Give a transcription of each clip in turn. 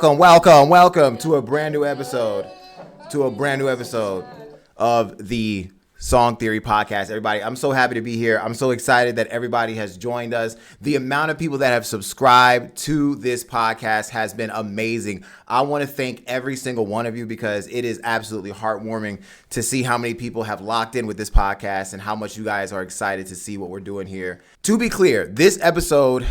Welcome to a brand new episode, of the Song Theory Podcast. Everybody, I'm so happy to be here. I'm so excited that everybody has joined us. The amount of people that have subscribed to this podcast has been amazing. I want to thank every single one of you because it is absolutely heartwarming to see how many people have locked in with this podcast and how much you guys are excited to see what we're doing here. To be clear, this episode,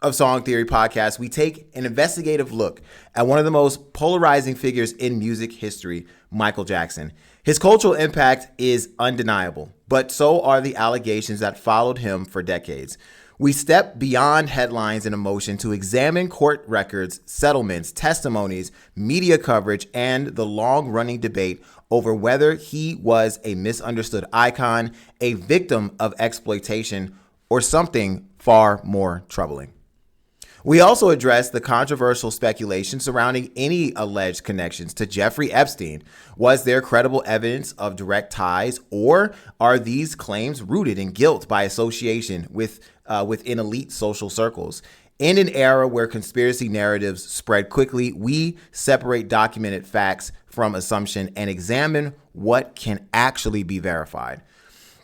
of Song Theory Podcast, we take an investigative look at one of the most polarizing figures in music history, Michael Jackson. His cultural impact is undeniable, but so are the allegations that followed him for decades. We step beyond headlines and emotion to examine court records, settlements, testimonies, media coverage, and the long-running debate over whether he was a misunderstood icon, a victim of exploitation, or something far more troubling. We also address the controversial speculation surrounding any alleged connections to Jeffrey Epstein. Was there credible evidence of direct ties, or are these claims rooted in guilt by association within elite social circles? In an era where conspiracy narratives spread quickly, we separate documented facts from assumption and examine what can actually be verified.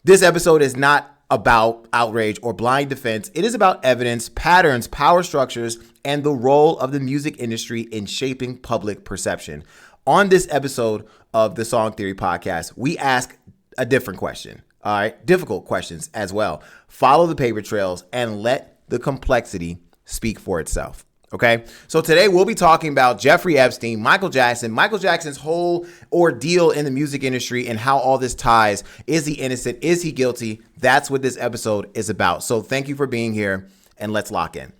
This episode is not about outrage or blind defense. It is about evidence, patterns, power structures, and the role of the music industry in shaping public perception. On this episode of the Song Theory Podcast, we ask a different question. All right, difficult questions as well. Follow the paper trails and let the complexity speak for itself. Okay, so today we'll be talking about Jeffrey Epstein, Michael Jackson's whole ordeal in the music industry and how all this ties. Is he innocent? Is he guilty? That's what this episode is about. So thank you for being here and let's lock in.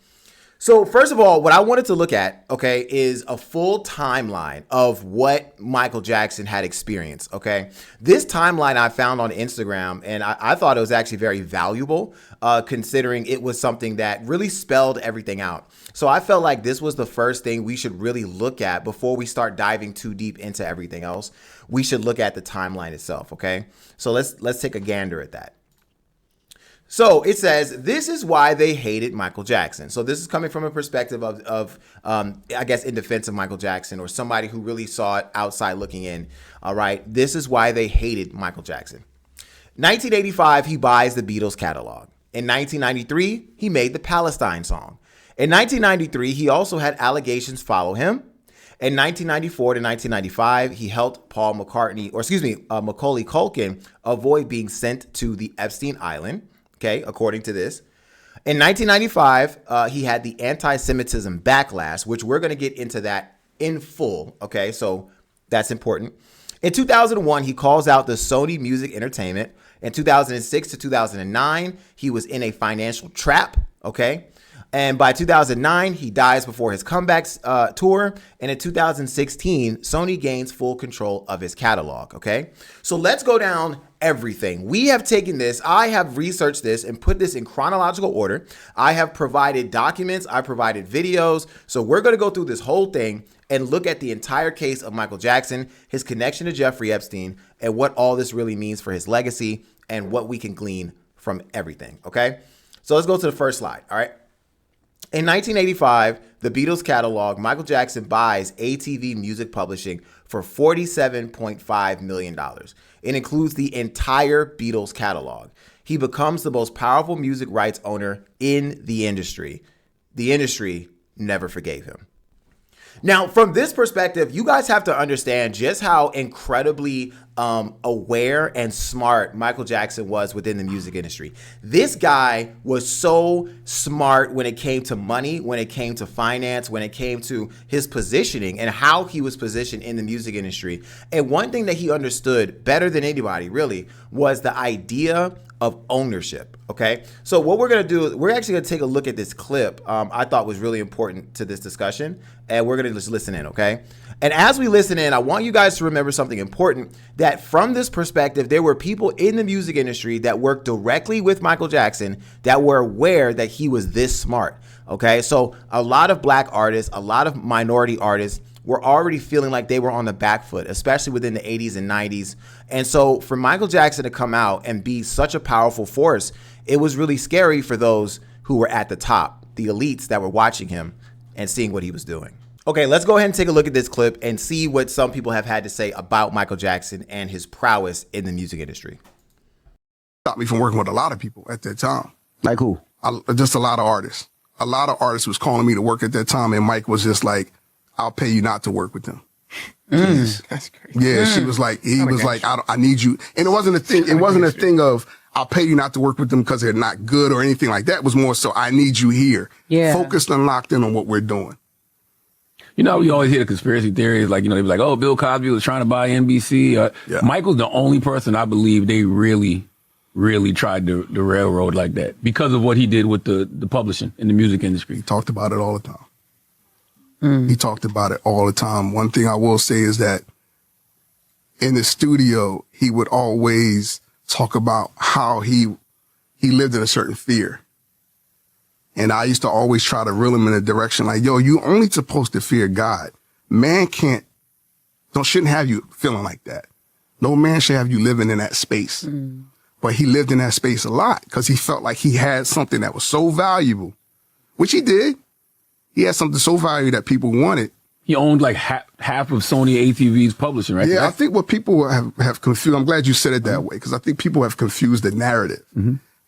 So first of all, what I wanted to look at, okay, is a full timeline of what Michael Jackson had experienced, okay? This timeline I found on Instagram, and I thought it was actually very valuable, considering it was something that really spelled everything out. So I felt like this was the first thing we should really look at before we start diving too deep into everything else. We should look at the timeline itself, okay? So let's take a gander at that. So it says, this is why they hated Michael Jackson. So this is coming from a perspective of I guess, in defense of Michael Jackson or somebody who really saw it outside looking in. All right. This is why they hated Michael Jackson. 1985, he buys the Beatles catalog. In 1993, he made the Palestine song. In 1993, he also had allegations follow him. In 1994 to 1995, he helped Macaulay Culkin avoid being sent to the Epstein Island. Okay, according to this. In 1995, he had the anti-Semitism backlash, which we're going to get into that in full. Okay, so that's important. In 2001, he calls out the Sony Music Entertainment. In 2006 to 2009, he was in a financial trap. Okay. And by 2009, he dies before his comeback tour. And in 2016, Sony gains full control of his catalog. Okay, so let's go down everything. We have taken this. I have researched this and put this in chronological order. I have provided documents. I provided videos. So we're going to go through this whole thing and look at the entire case of Michael Jackson, his connection to Jeffrey Epstein, and what all this really means for his legacy and what we can glean from everything. Okay, so let's go to the first slide. All right. In 1985, the Beatles catalog, Michael Jackson buys ATV Music Publishing for $47.5 million. It includes the entire Beatles catalog. He becomes the most powerful music rights owner in the industry. The industry never forgave him. Now, from this perspective, you guys have to understand just how incredibly aware and smart Michael Jackson was within the music industry. This guy was so smart when it came to money, when it came to finance, when it came to his positioning and how he was positioned in the music industry. And one thing that he understood better than anybody really was the idea of ownership. Okay, so what we're going to do is we're actually going to take a look at this clip I thought was really important to this discussion, and we're going to just listen in. Okay, and as we listen in, I want you guys to remember something important, that from this perspective, there were people in the music industry that worked directly with Michael Jackson that were aware that he was this smart. Okay, so a lot of black artists, a lot of minority artists were already feeling like they were on the back foot, especially within the 80s and 90s. And so for Michael Jackson to come out and be such a powerful force, it was really scary for those who were at the top, the elites that were watching him and seeing what he was doing. Okay, let's go ahead and take a look at this clip and see what some people have had to say about Michael Jackson and his prowess in the music industry. Stopped me from working with a lot of people at that time. Like who? Just a lot of artists. A lot of artists was calling me to work at that time, and Mike was just like, "I'll pay you not to work with them." That's crazy. Yeah, she was like, I need you. And it wasn't a thing. It wasn't a thing of, I'll pay you not to work with them because they're not good or anything like that. It was more so, I need you here. Yeah. Focused and locked in on what we're doing. You know, we always hear the conspiracy theories, like, you know, they be like, oh, Bill Cosby was trying to buy NBC. Yeah. Michael's the only person I believe they really tried to railroad like that because of what he did with the publishing in the music industry. He talked about it all the time. He talked about it all the time. One thing I will say is that in the studio, he would always talk about how he lived in a certain fear. And I used to always try to reel him in a direction like, yo, you only supposed to fear God. Man shouldn't have you feeling like that. No man should have you living in that space. But he lived in that space a lot because he felt like he had something that was so valuable, which he did. He had something so valuable that people wanted. He owned like half of Sony ATV's publishing, right? Yeah, I think what people have confused, I'm glad you said it that way, because I think people have confused the narrative.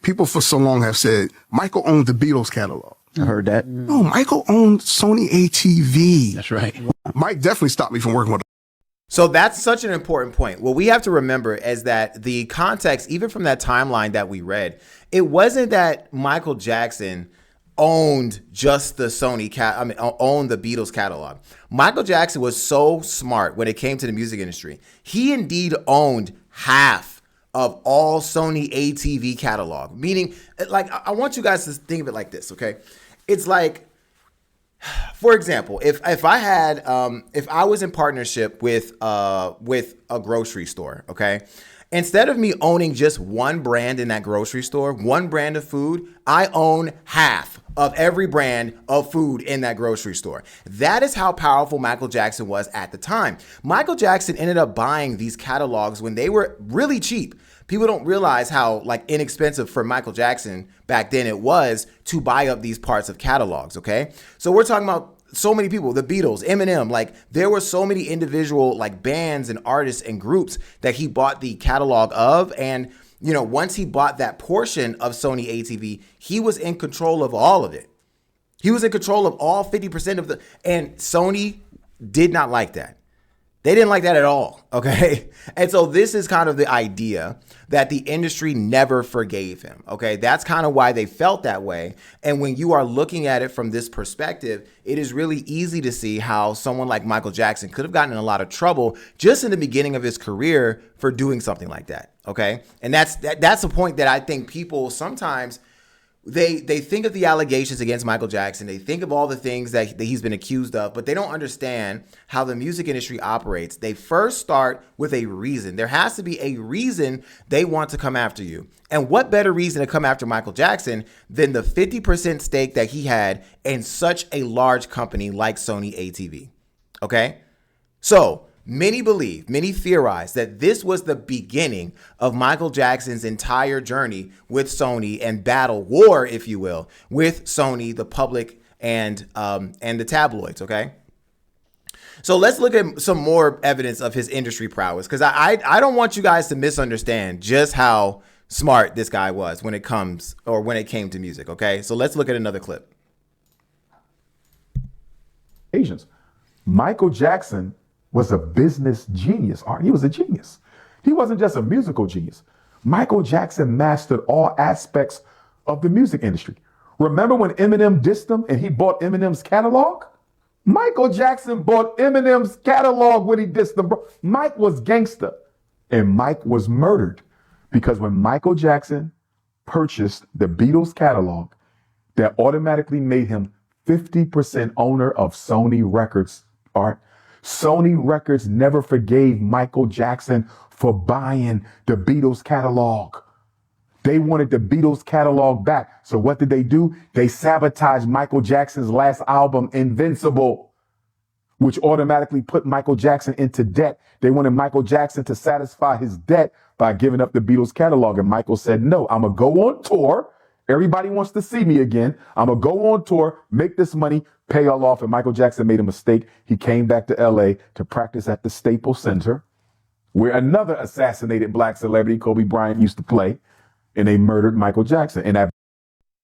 People for so long have said, Michael owned the Beatles catalog. I heard that. No, Michael owned Sony ATV. That's right. Mike definitely stopped me from working with him. So that's such an important point. What we have to remember is that the context, even from that timeline that we read, it wasn't that Michael Jackson owned just the owned the Beatles catalog. Michael Jackson was so smart when it came to the music industry. He indeed owned half of all Sony ATV catalog, meaning, like, I want you guys to think of it like this, okay? It's like, for example, if I was in partnership with a grocery store, okay, instead of me owning just one brand in that grocery store, one brand of food, I own half of every brand of food in that grocery store. That is how powerful Michael Jackson was at the time. Michael Jackson ended up buying these catalogs when they were really cheap. People don't realize how inexpensive for Michael Jackson back then it was to buy up these parts of catalogs, okay? So we're talking about so many people, the Beatles, Eminem, there were so many individual bands and artists and groups that he bought the catalog of. And, you know, once he bought that portion of Sony ATV, he was in control of all of it. He was in control of all 50% of and Sony did not like that. They didn't like that at all, okay? And so this is kind of the idea that the industry never forgave him, okay? That's kind of why they felt that way. And when you are looking at it from this perspective, it is really easy to see how someone like Michael Jackson could have gotten in a lot of trouble just in the beginning of his career for doing something like that, okay? And that's the point that I think people sometimes they think of the allegations against Michael Jackson. They think of all the things that he's been accused of, but they don't understand how the music industry operates. They first start with a reason. There has to be a reason they want to come after you. And what better reason to come after Michael Jackson than the 50% stake that he had in such a large company like Sony ATV? Okay? So many theorize that this was the beginning of Michael Jackson's entire journey with Sony and battle war, if you will, with Sony, the public, and the tabloids, okay? So let's look at some more evidence of his industry prowess, because I don't want you guys to misunderstand just how smart this guy was when it came to music, okay? So let's look at another clip. Asians. Michael Jackson was a business genius. He was a genius. He wasn't just a musical genius. Michael Jackson mastered all aspects of the music industry. Remember when Eminem dissed him and he bought Eminem's catalog? Michael Jackson bought Eminem's catalog when he dissed him. Mike was gangster, and Mike was murdered because when Michael Jackson purchased the Beatles catalog, that automatically made him 50% owner of Sony Records. Art. Sony Records never forgave Michael Jackson for buying the Beatles catalog. They wanted the Beatles catalog back. So what did they do? They sabotaged Michael Jackson's last album, Invincible, which automatically put Michael Jackson into debt. They wanted Michael Jackson to satisfy his debt by giving up the Beatles catalog. And Michael said, no, I'm going to go on tour Everybody wants to see me again. I'm going to go on tour, make this money, pay all off. And Michael Jackson made a mistake. He came back to LA to practice at the Staples Center, where another assassinated black celebrity, Kobe Bryant, used to play. And they murdered Michael Jackson.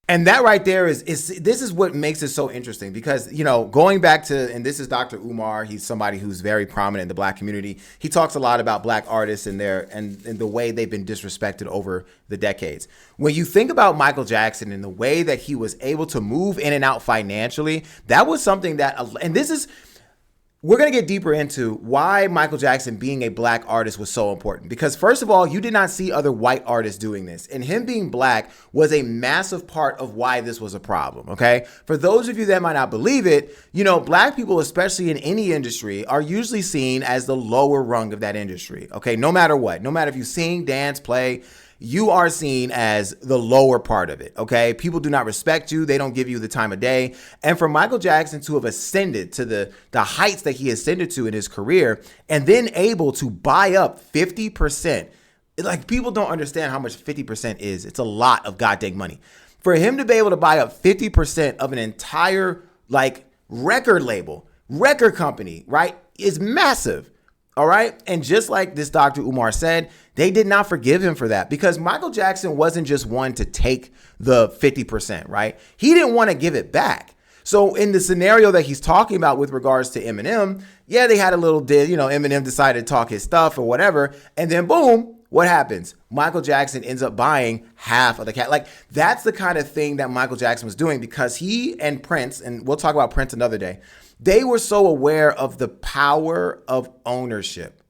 And that right there is this is what makes it so interesting because, you know, going back to, and this is Dr. Umar, he's somebody who's very prominent in the black community. He talks a lot about black artists and the way they've been disrespected over the decades. When you think about Michael Jackson and the way that he was able to move in and out financially, that was something that, and this is, we're going to get deeper into why Michael Jackson being a black artist was so important. Because first of all, you did not see other white artists doing this. And him being black was a massive part of why this was a problem, okay? For those of you that might not believe it, you know, black people, especially in any industry, are usually seen as the lower rung of that industry, okay? No matter what. No matter if you sing, dance, play, you are seen as the lower part of it, okay? People do not respect you. They don't give you the time of day. And for Michael Jackson to have ascended to the heights that he ascended to in his career and then able to buy up 50%, like people don't understand how much 50% is. It's a lot of goddamn money. For him to be able to buy up 50% of an entire like record label, record company, right, is massive. All right. And just like this Dr. Umar said, they did not forgive him for that because Michael Jackson wasn't just one to take the 50%, right? He didn't want to give it back. So in the scenario that he's talking about with regards to Eminem, yeah, they had a little Eminem decided to talk his stuff or whatever. And then boom, what happens? Michael Jackson ends up buying half of the cat. Like that's the kind of thing that Michael Jackson was doing because he and Prince, and we'll talk about Prince another day, they were so aware of the power of ownership.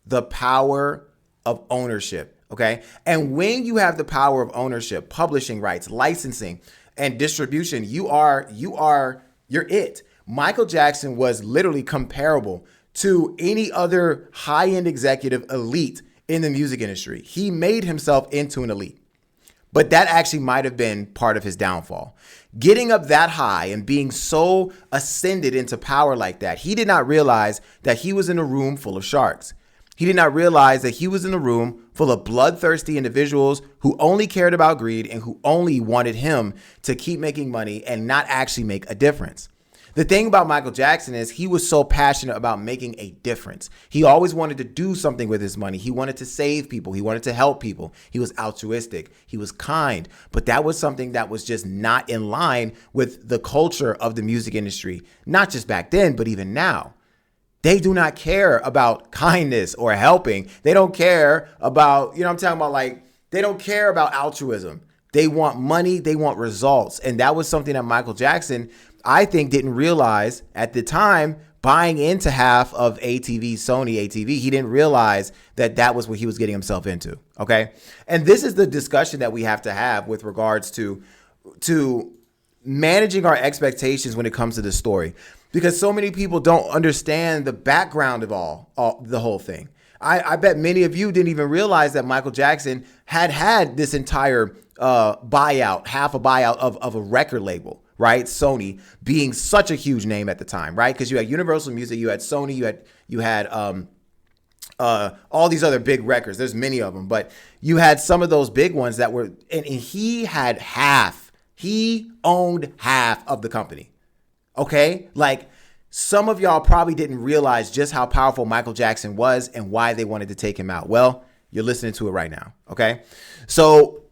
The power of ownership, okay? And when you have the power of ownership, publishing rights, licensing, and distribution, you're it. Michael Jackson was literally comparable to any other high-end executive elite in the music industry. He made himself into an elite. But that actually might have been part of his downfall. Getting up that high and being so ascended into power like that, he did not realize that he was in a room full of sharks. He did not realize that he was in a room full of bloodthirsty individuals who only cared about greed and who only wanted him to keep making money and not actually make a difference. The thing about Michael Jackson is he was so passionate about making a difference. He always wanted to do something with his money. He wanted to save people. He wanted to help people. He was altruistic. He was kind. But that was something that was just not in line with the culture of the music industry, not just back then, but even now. They do not care about kindness or helping. They don't care about, I'm talking about they don't care about altruism. They want money. They want results. And that was something that Michael Jackson, I think, didn't realize at the time, buying into half of Sony ATV. He didn't realize that that was what he was getting himself into. Okay. And this is the discussion that we have to have with regards to managing our expectations when it comes to this story, because so many people don't understand the background of the whole thing. I bet many of you didn't even realize that Michael Jackson had this entire buyout, half a buyout of a record label, right? Sony being such a huge name at the time, right? Because you had Universal Music, you had Sony, you had all these other big records. There's many of them, but you had some of those big ones that were, and he had half. He owned half of the company. Okay, like some of y'all probably didn't realize just how powerful Michael Jackson was and why they wanted to take him out. Well, you're listening to it right now. Okay, so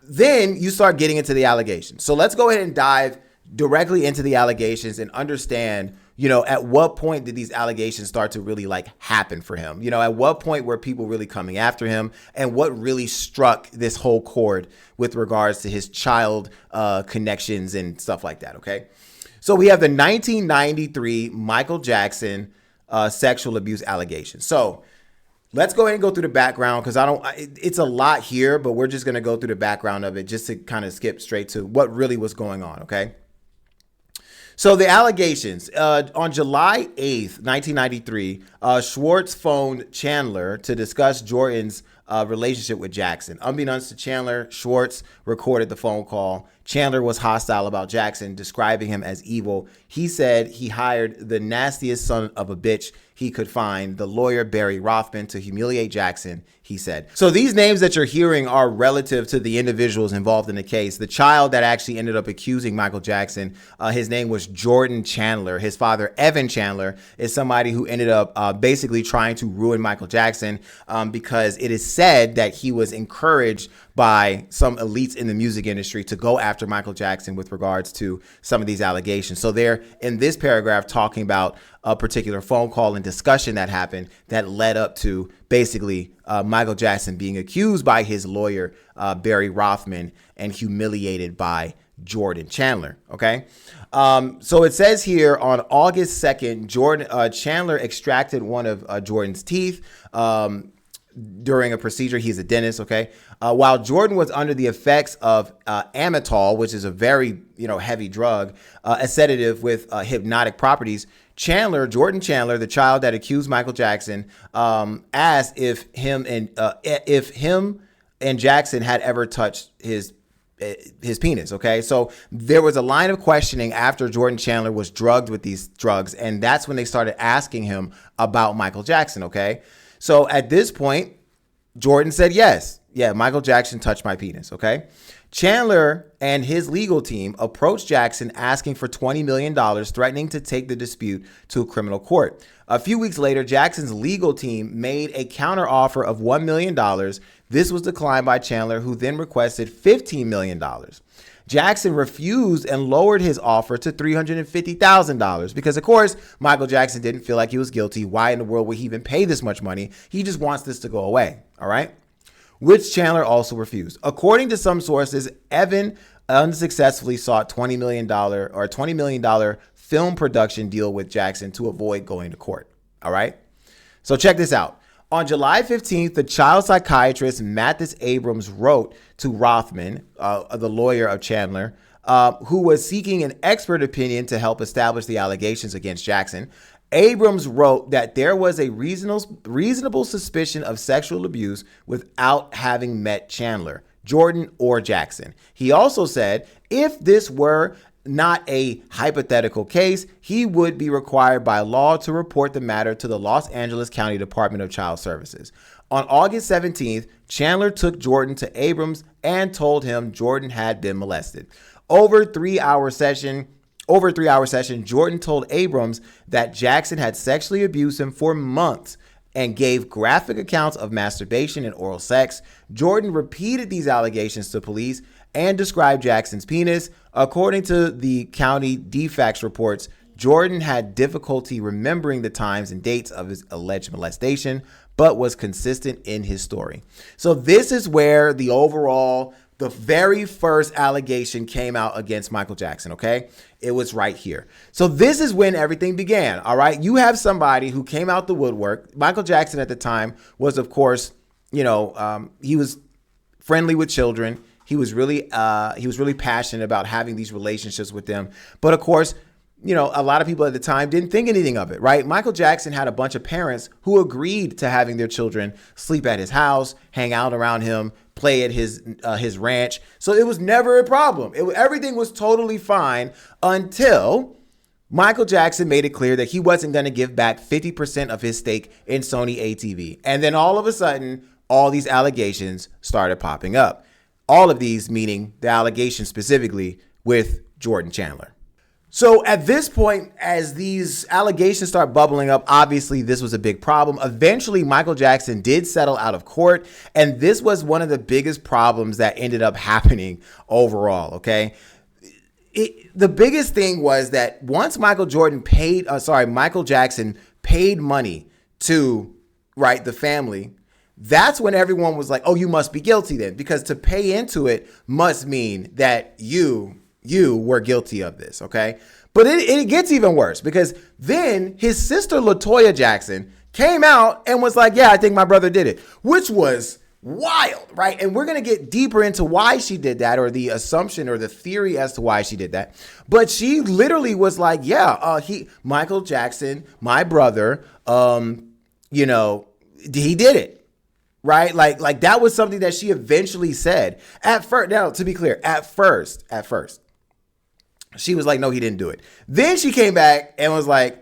then you start getting into the allegations. So let's go ahead and dive directly into the allegations and understand, at what point did these allegations start to really happen for him? At what point were people really coming after him, and what really struck this whole chord with regards to his child connections and stuff like that. Okay. So we have the 1993 Michael Jackson sexual abuse allegations. So let's go ahead and go through the background, because it's a lot here, but we're just going to go through the background of it just to kind of skip straight to what really was going on. Okay. So the allegations, on July 8th, 1993, Schwartz phoned Chandler to discuss Jordan's relationship with Jackson. Unbeknownst to Chandler, Schwartz recorded the phone call. Chandler was hostile about Jackson, describing him as evil. He said he hired the nastiest son of a bitch he could find, the lawyer Barry Rothman, to humiliate Jackson, he said. So these names that you're hearing are relative to the individuals involved in the case. The child that actually ended up accusing Michael Jackson, his name was Jordan Chandler. His father, Evan Chandler, is somebody who ended up basically trying to ruin Michael Jackson because it is said that he was encouraged by some elites in the music industry to go after Michael Jackson with regards to some of these allegations. So they're in this paragraph talking about a particular phone call and discussion that happened that led up to basically Michael Jackson being accused by his lawyer, Barry Rothman, and humiliated by Jordan Chandler. Okay. So it says here on August 2nd, Chandler extracted one of Jordan's teeth during a procedure. He's a dentist. Okay. While Jordan was under the effects of Amitol, which is a very, heavy drug, a sedative with hypnotic properties, Jordan Chandler, the child that accused Michael Jackson, asked if him and Jackson had ever touched his penis. Okay. So there was a line of questioning after Jordan Chandler was drugged with these drugs. And that's when they started asking him about Michael Jackson. Okay. So at this point, Jordan said, yes. Yeah, Michael Jackson touched my penis. Okay. Chandler and his legal team approached Jackson asking for $20 million, threatening to take the dispute to a criminal court. A few weeks later, Jackson's legal team made a counteroffer of $1 million. This was declined by Chandler, who then requested $15 million. Jackson refused and lowered his offer to $350,000 because, of course, Michael Jackson didn't feel like he was guilty. Why in the world would he even pay this much money? He just wants this to go away. All right. Which Chandler also refused. According to some sources, Evan unsuccessfully sought $20 million film production deal with Jackson to avoid going to court. All right. So check this out. On July 15th, the child psychiatrist Mathis Abrams wrote to Rothman, the lawyer of Chandler, who was seeking an expert opinion to help establish the allegations against Jackson. Abrams wrote that there was a reasonable suspicion of sexual abuse without having met Chandler, Jordan, or Jackson. He also said if this were not a hypothetical case, he would be required by law to report the matter to the Los Angeles County Department of Child Services. On August 17th, Chandler took Jordan to Abrams and told him Jordan had been molested. Over a 3-hour session, Jordan told Abrams that Jackson had sexually abused him for months and gave graphic accounts of masturbation and oral sex. Jordan repeated these allegations to police and described Jackson's penis. According to the county DFACS reports, Jordan had difficulty remembering the times and dates of his alleged molestation, but was consistent in his story. So this is where the very first allegation came out against Michael Jackson, okay? It was right here. So this is when everything began, all right? You have somebody who came out the woodwork. Michael Jackson at the time was, of course, he was friendly with children. He was really passionate about having these relationships with them. But of course, a lot of people at the time didn't think anything of it, right? Michael Jackson had a bunch of parents who agreed to having their children sleep at his house, hang out around him, play at his ranch. So it was never a problem. Everything was totally fine until Michael Jackson made it clear that he wasn't going to give back 50% of his stake in Sony ATV. And then all of a sudden, all these allegations started popping up. All of these meaning the allegations specifically with Jordan Chandler. So at this point, as these allegations start bubbling up, obviously this was a big problem. Eventually, Michael Jackson did settle out of court, and this was one of the biggest problems that ended up happening overall, okay? The biggest thing was that once Michael Jackson paid money to, the family, that's when everyone was like, oh, you must be guilty then, because to pay into it must mean that you were guilty of this, okay? But it gets even worse because then his sister LaToya Jackson came out and was like, yeah, I think my brother did it, which was wild, right? And we're going to get deeper into why she did that, or the assumption or the theory as to why she did that. But she literally was like, yeah, Michael Jackson, my brother, he did it. right? Like that was something that she eventually said at first. Now, to be clear, at first, she was like, no, he didn't do it. Then she came back and was like,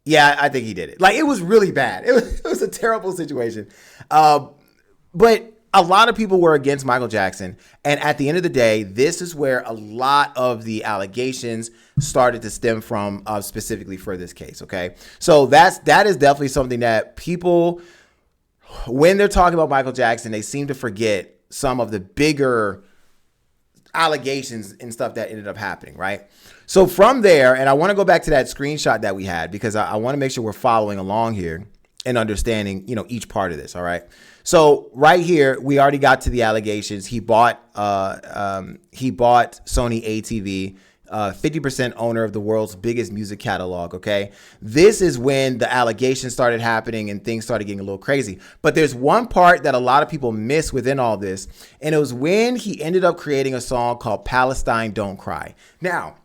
yeah, I think he did it. Like, it was really bad. It was a terrible situation. But a lot of people were against Michael Jackson. And at the end of the day, this is where a lot of the allegations started to stem from, specifically for this case. Okay. So that is definitely something that people, when they're talking about Michael Jackson, they seem to forget some of the bigger allegations and stuff that ended up happening, right? So from there, and I want to go back to that screenshot that we had, because I want to make sure we're following along here and understanding, each part of this. All right. So right here, we already got to the allegations. He bought Sony ATV, 50% owner of the world's biggest music catalog. Okay. This is when the allegations started happening and things started getting a little crazy. But there's one part that a lot of people miss within all this. And it was when he ended up creating a song called Palestine Don't Cry. Now,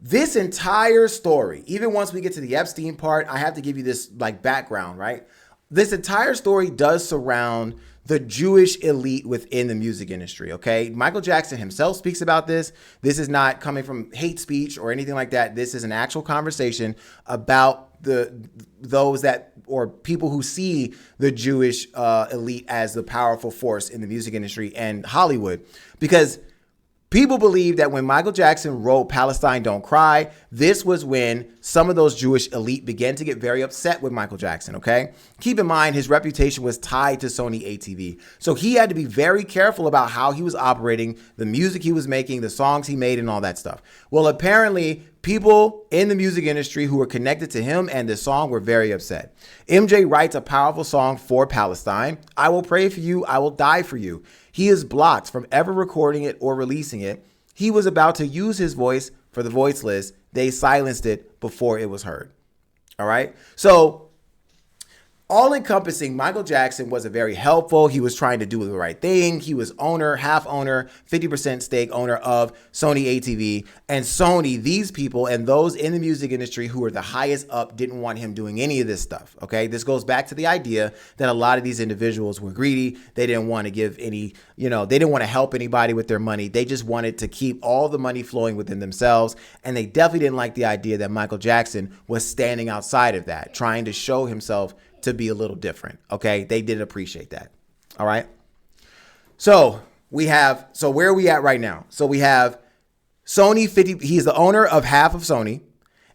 this entire story, even once we get to the Epstein part, I have to give you this background, right? This entire story does surround the Jewish elite within the music industry, okay? Michael Jackson himself speaks about this. This is not coming from hate speech or anything like that. This is an actual conversation about those that, or people who see the Jewish elite as the powerful force in the music industry and Hollywood. Because people believe that when Michael Jackson wrote Palestine Don't Cry, this was when some of those Jewish elite began to get very upset with Michael Jackson, okay? Keep in mind, his reputation was tied to Sony ATV. So he had to be very careful about how he was operating, the music he was making, the songs he made, and all that stuff. Well, apparently, people in the music industry who were connected to him and this song were very upset. MJ writes a powerful song for Palestine. I will pray for you. I will die for you. He is blocked from ever recording it or releasing it. He was about to use his voice for the voiceless. They silenced it before it was heard. All right. So all encompassing, Michael Jackson was a very helpful. He was trying to do the right thing. He was half owner, 50% stake owner of Sony ATV. And Sony, these people and those in the music industry who were the highest up didn't want him doing any of this stuff. Okay. This goes back to the idea that a lot of these individuals were greedy. They didn't want to give any, they didn't want to help anybody with their money. They just wanted to keep all the money flowing within themselves. And they definitely didn't like the idea that Michael Jackson was standing outside of that, trying to show himself to be a little different. Okay. They didn't appreciate that. All right. So where are we at right now? So we have Sony 50. He's the owner of half of Sony.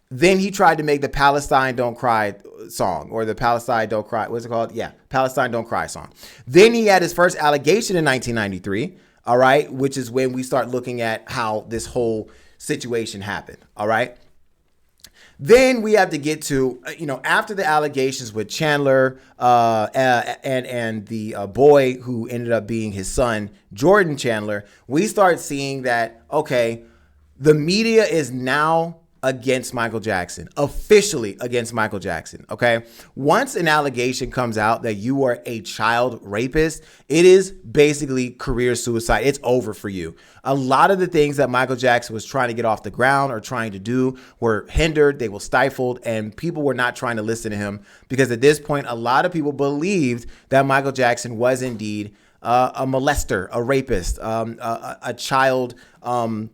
Then he tried to make the Palestine Don't Cry song, or the Palestine Don't Cry. What's it called? Yeah. Palestine Don't Cry song. Then he had his first allegation in 1993. All right. Which is when we start looking at how this whole situation happened. All right. Then we have to get to, after the allegations with Chandler and the boy who ended up being his son, Jordan Chandler, we start seeing that, okay, the media is now against Michael Jackson, officially against Michael Jackson. Okay. Once an allegation comes out that you are a child rapist, it is basically career suicide. It's over for you. A lot of the things that Michael Jackson was trying to get off the ground or trying to do were hindered. They were stifled, and people were not trying to listen to him because at this point, a lot of people believed that Michael Jackson was indeed a molester, a rapist, a child, abuser.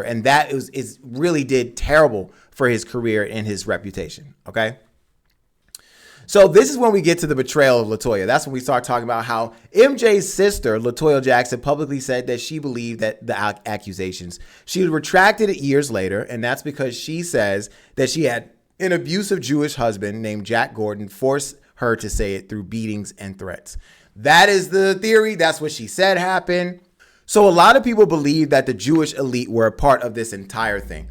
And that is really did terrible for his career and his reputation. Okay. So this is when we get to the betrayal of LaToya. That's when we start talking about how MJ's sister, LaToya Jackson, publicly said that she believed that the accusations. She retracted it years later, and that's because she says that she had an abusive Jewish husband named Jack Gordon force her to say it through beatings and threats. That is the theory. That's what she said happened. So a lot of people believe that the Jewish elite were a part of this entire thing.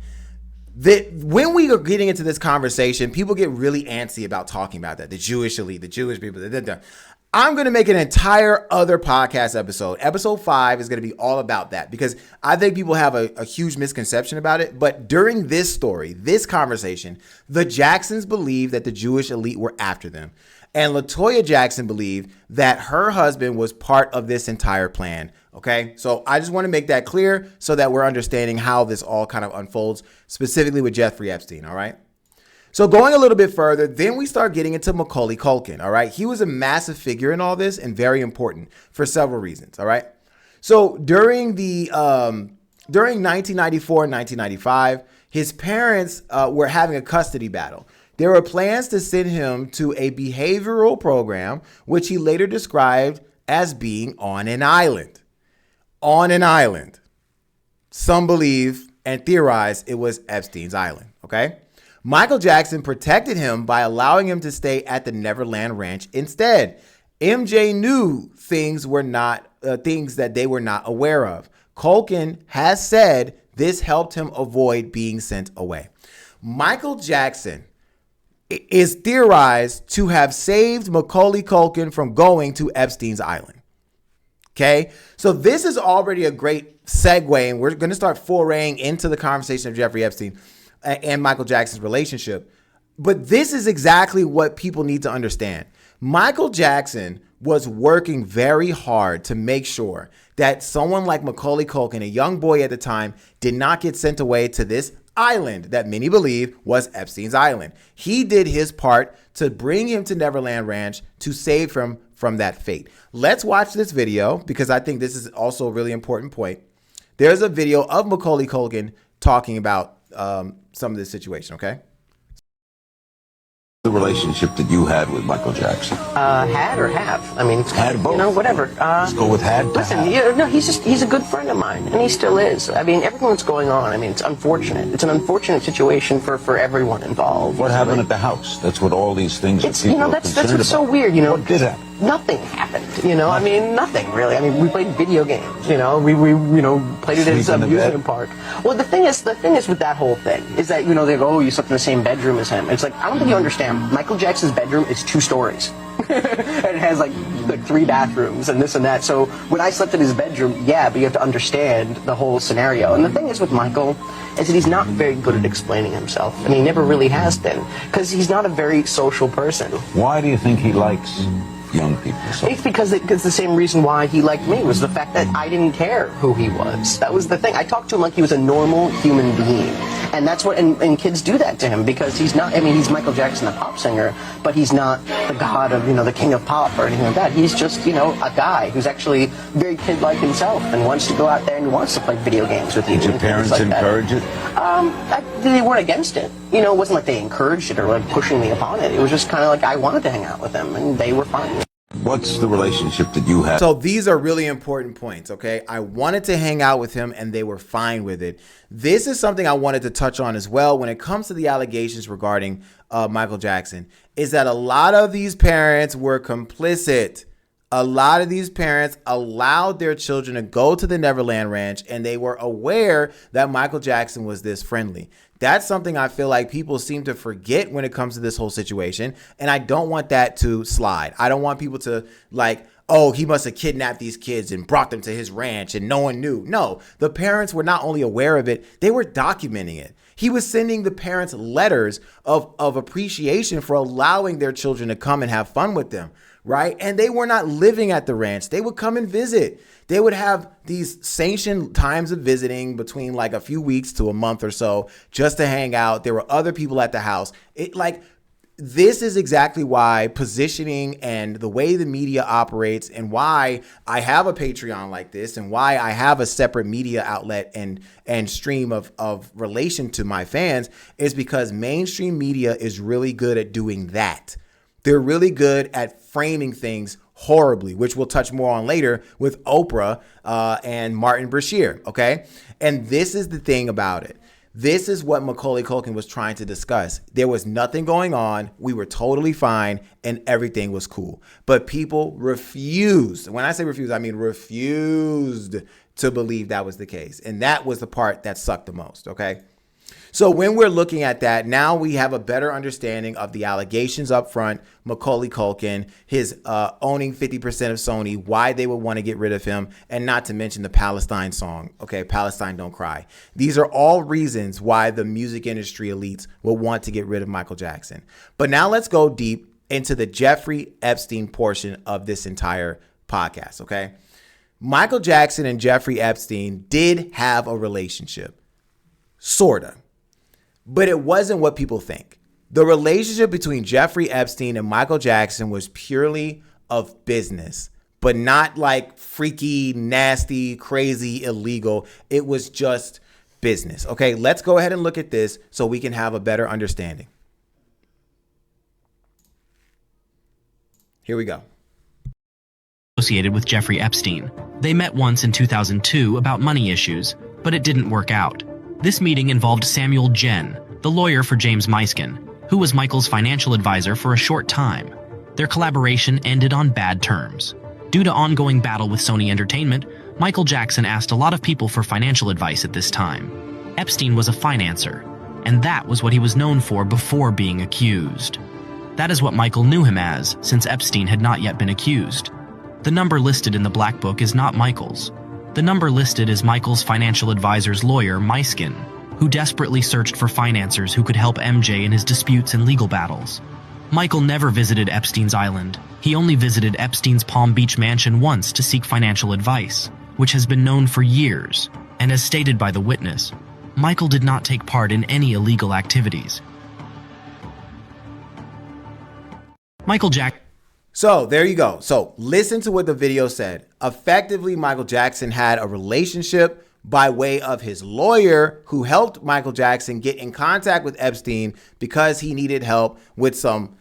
That when we are getting into this conversation, people get really antsy about talking about that. The Jewish elite, the Jewish people. I'm going to make an entire other podcast episode. Episode 5 is going to be all about that because I think people have a huge misconception about it. But during this story, this conversation, the Jacksons believe that the Jewish elite were after them. And LaToya Jackson believed that her husband was part of this entire plan. Okay, so I just want to make that clear so that we're understanding how this all kind of unfolds, specifically with Jeffrey Epstein. All right. So going a little bit further, then we start getting into Macaulay Culkin, all right? He was a massive figure in all this and very important for several reasons, all right? So during 1994 and 1995, his parents were having a custody battle. There were plans to send him to a behavioral program, which he later described as being on an island. On an island. Some believe and theorize it was Epstein's island, okay? Michael Jackson protected him by allowing him to stay at the Neverland Ranch instead. MJ knew things that they were not aware of. Culkin has said this helped him avoid being sent away. Michael Jackson is theorized to have saved Macaulay Culkin from going to Epstein's island. Okay, so this is already a great segue, and we're going to start foraying into the conversation of Jeffrey Epstein and Michael Jackson's relationship. But this is exactly what people need to understand. Michael Jackson was working very hard to make sure that someone like Macaulay Culkin, a young boy at the time, did not get sent away to this island that many believe was Epstein's island. He did his part to bring him to Neverland Ranch to save him from that fate. Let's watch this video because I think this is also a really important point. There's a video of Macaulay Culkin talking about some of this situation, okay? The relationship that you had with Michael Jackson? Had or have? I mean, it's Had both. You know, whatever. Let's go with had to Listen, have. no, he's a good friend of mine, and he still is. I mean, everything that's going on, I mean, it's unfortunate. It's an unfortunate situation for everyone involved. What happened at the house? That's what all these things It's, that people you know, are that's concerned what's so about. weird, you know. What did happen? Nothing happened, you know. I mean, nothing really. I mean, we played video games, you know. We played it as Sleep a in the bed? amusement park. Well, the thing is with that whole thing is that, you know, they go, oh, you slept in the same bedroom as him. It's like, I don't think you understand. Michael Jackson's bedroom is 2 stories. And it has like 3 bathrooms and this and that. So when I slept in his bedroom, yeah, but you have to understand the whole scenario. And the thing is with Michael is that he's not very good at explaining himself, and he never really has been, because he's not a very social person. Why do you think he likes young people so It's because it's the same reason why he liked me, was the fact that I didn't care who he was. That was the thing. I talked to him like he was a normal human being. And that's what, and kids do that to him, because he's not, I mean, he's Michael Jackson, the pop singer, but he's not the god of, you know, the king of pop or anything like that. He's just, you know, a guy who's actually very kid-like himself and wants to go out there and wants to play video games with you. Did your and things parents like that. encourage it? They weren't against it. You know, it wasn't like they encouraged it or like pushing me upon it. It was just kind of like I wanted to hang out with them, and they were fine with it. What's the relationship that you had? So these are really important points, okay? I wanted to hang out with him and they were fine with it. This is something I wanted to touch on as well when it comes to the allegations regarding Michael Jackson, is that a lot of these parents were complicit. A lot of these parents allowed their children to go to the Neverland Ranch, and they were aware that Michael Jackson was this friendly. That's something I feel like people seem to forget when it comes to this whole situation. And I don't want that to slide. I don't want people to like, oh, he must have kidnapped these kids and brought them to his ranch and no one knew. No, the parents were not only aware of it, they were documenting it. He was sending the parents letters of appreciation for allowing their children to come and have fun with them, right? And they were not living at the ranch. They would come and visit. They would have these sanctioned times of visiting between like a few weeks to a month or so just to hang out. There were other people at the house. This is exactly why positioning and the way the media operates, and why I have a Patreon like this, and why I have a separate media outlet and stream of relation to my fans, is because mainstream media is really good at doing that. They're really good at framing things horribly, which we'll touch more on later with Oprah and Martin Bashir, okay? And this is the thing about it. This is what Macaulay Culkin was trying to discuss. There was nothing going on. We were totally fine and everything was cool. But people refused. When I say refused, I mean refused to believe that was the case. And that was the part that sucked the most, okay? So when we're looking at that, now we have a better understanding of the allegations up front, Macaulay Culkin, his owning 50% of Sony, why they would want to get rid of him, and not to mention the Palestine song, okay, Palestine Don't Cry. These are all reasons why the music industry elites will want to get rid of Michael Jackson. But now let's go deep into the Jeffrey Epstein portion of this entire podcast, okay? Michael Jackson and Jeffrey Epstein did have a relationship, sorta. But it wasn't what people think. The relationship between Jeffrey Epstein and Michael Jackson was purely of business, but not like freaky, nasty, crazy, illegal. It was just business. Okay, let's go ahead and look at this so we can have a better understanding. Here we go. Associated with Jeffrey Epstein. They met once in 2002 about money issues, but it didn't work out. This meeting involved Samuel Jen, the lawyer for James Miskin, who was Michael's financial advisor for a short time. Their collaboration ended on bad terms. Due to ongoing battle with Sony Entertainment, Michael Jackson asked a lot of people for financial advice at this time. Epstein was a financer, and that was what he was known for before being accused. That is what Michael knew him as, since Epstein had not yet been accused. The number listed in the Black Book is not Michael's. The number listed is Michael's financial advisor's lawyer, Miskin, who desperately searched for financiers who could help MJ in his disputes and legal battles. Michael never visited Epstein's island. He only visited Epstein's Palm Beach mansion once to seek financial advice, which has been known for years. And as stated by the witness, Michael did not take part in any illegal activities. Michael Jackson. So there you go. So listen to what the video said. Effectively, Michael Jackson had a relationship by way of his lawyer who helped Michael Jackson get in contact with Epstein because he needed help with some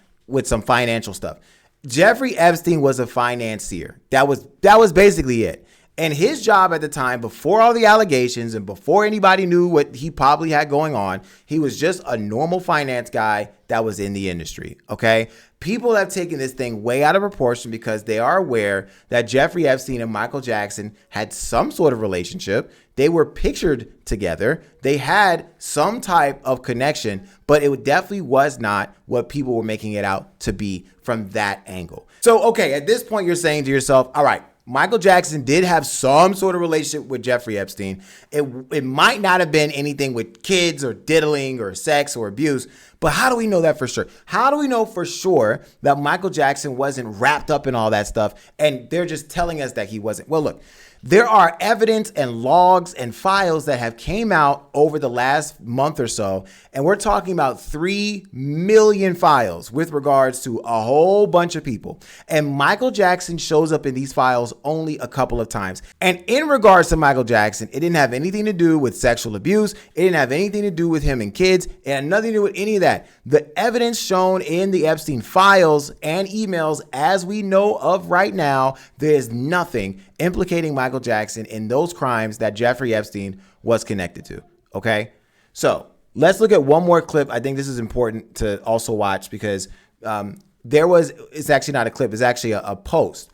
financial stuff. Jeffrey Epstein was a financier. That was basically it. And his job at the time, before all the allegations and before anybody knew what he probably had going on, he was just a normal finance guy that was in the industry, okay? People have taken this thing way out of proportion because they are aware that Jeffrey Epstein and Michael Jackson had some sort of relationship. They were pictured together. They had some type of connection, but it definitely was not what people were making it out to be from that angle. So, okay, at this point, you're saying to yourself, all right, Michael Jackson did have some sort of relationship with Jeffrey Epstein. It might not have been anything with kids or diddling or sex or abuse, but how do we know that for sure? How do we know for sure that Michael Jackson wasn't wrapped up in all that stuff and they're just telling us that he wasn't? Well, look, there are evidence and logs and files that have came out over the last month or so, and we're talking about 3 million files with regards to a whole bunch of people. And Michael Jackson shows up in these files only a couple of times. And in regards to Michael Jackson, it didn't have anything to do with sexual abuse. It didn't have anything to do with him and kids. It had nothing to do with any of that. The evidence shown in the Epstein files and emails, as we know of right now, there's nothing implicating Michael Jackson in those crimes that Jeffrey Epstein was connected to. Okay, so let's look at one more clip. I think this is important to also watch because it's actually not a clip, it's actually a post.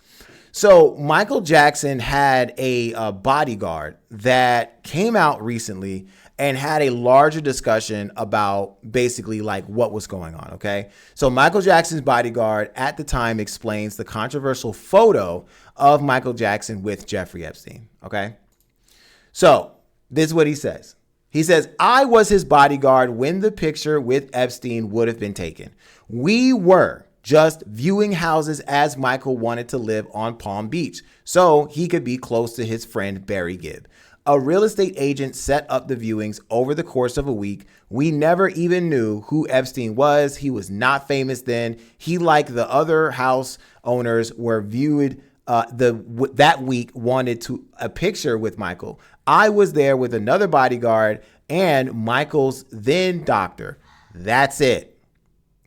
So Michael Jackson had a bodyguard that came out recently and had a larger discussion about basically like what was going on, okay? So Michael Jackson's bodyguard at the time explains the controversial photo of Michael Jackson with Jeffrey Epstein, okay? So this is what he says. He says, I was his bodyguard when the picture with Epstein would have been taken. We were just viewing houses as Michael wanted to live on Palm Beach so he could be close to his friend Barry Gibb. A real estate agent set up the viewings over the course of a week. We never even knew who Epstein was. He was not famous then. He, like the other house owners, were viewed that week, wanted a picture with Michael. I was there with another bodyguard and Michael's then doctor. That's it.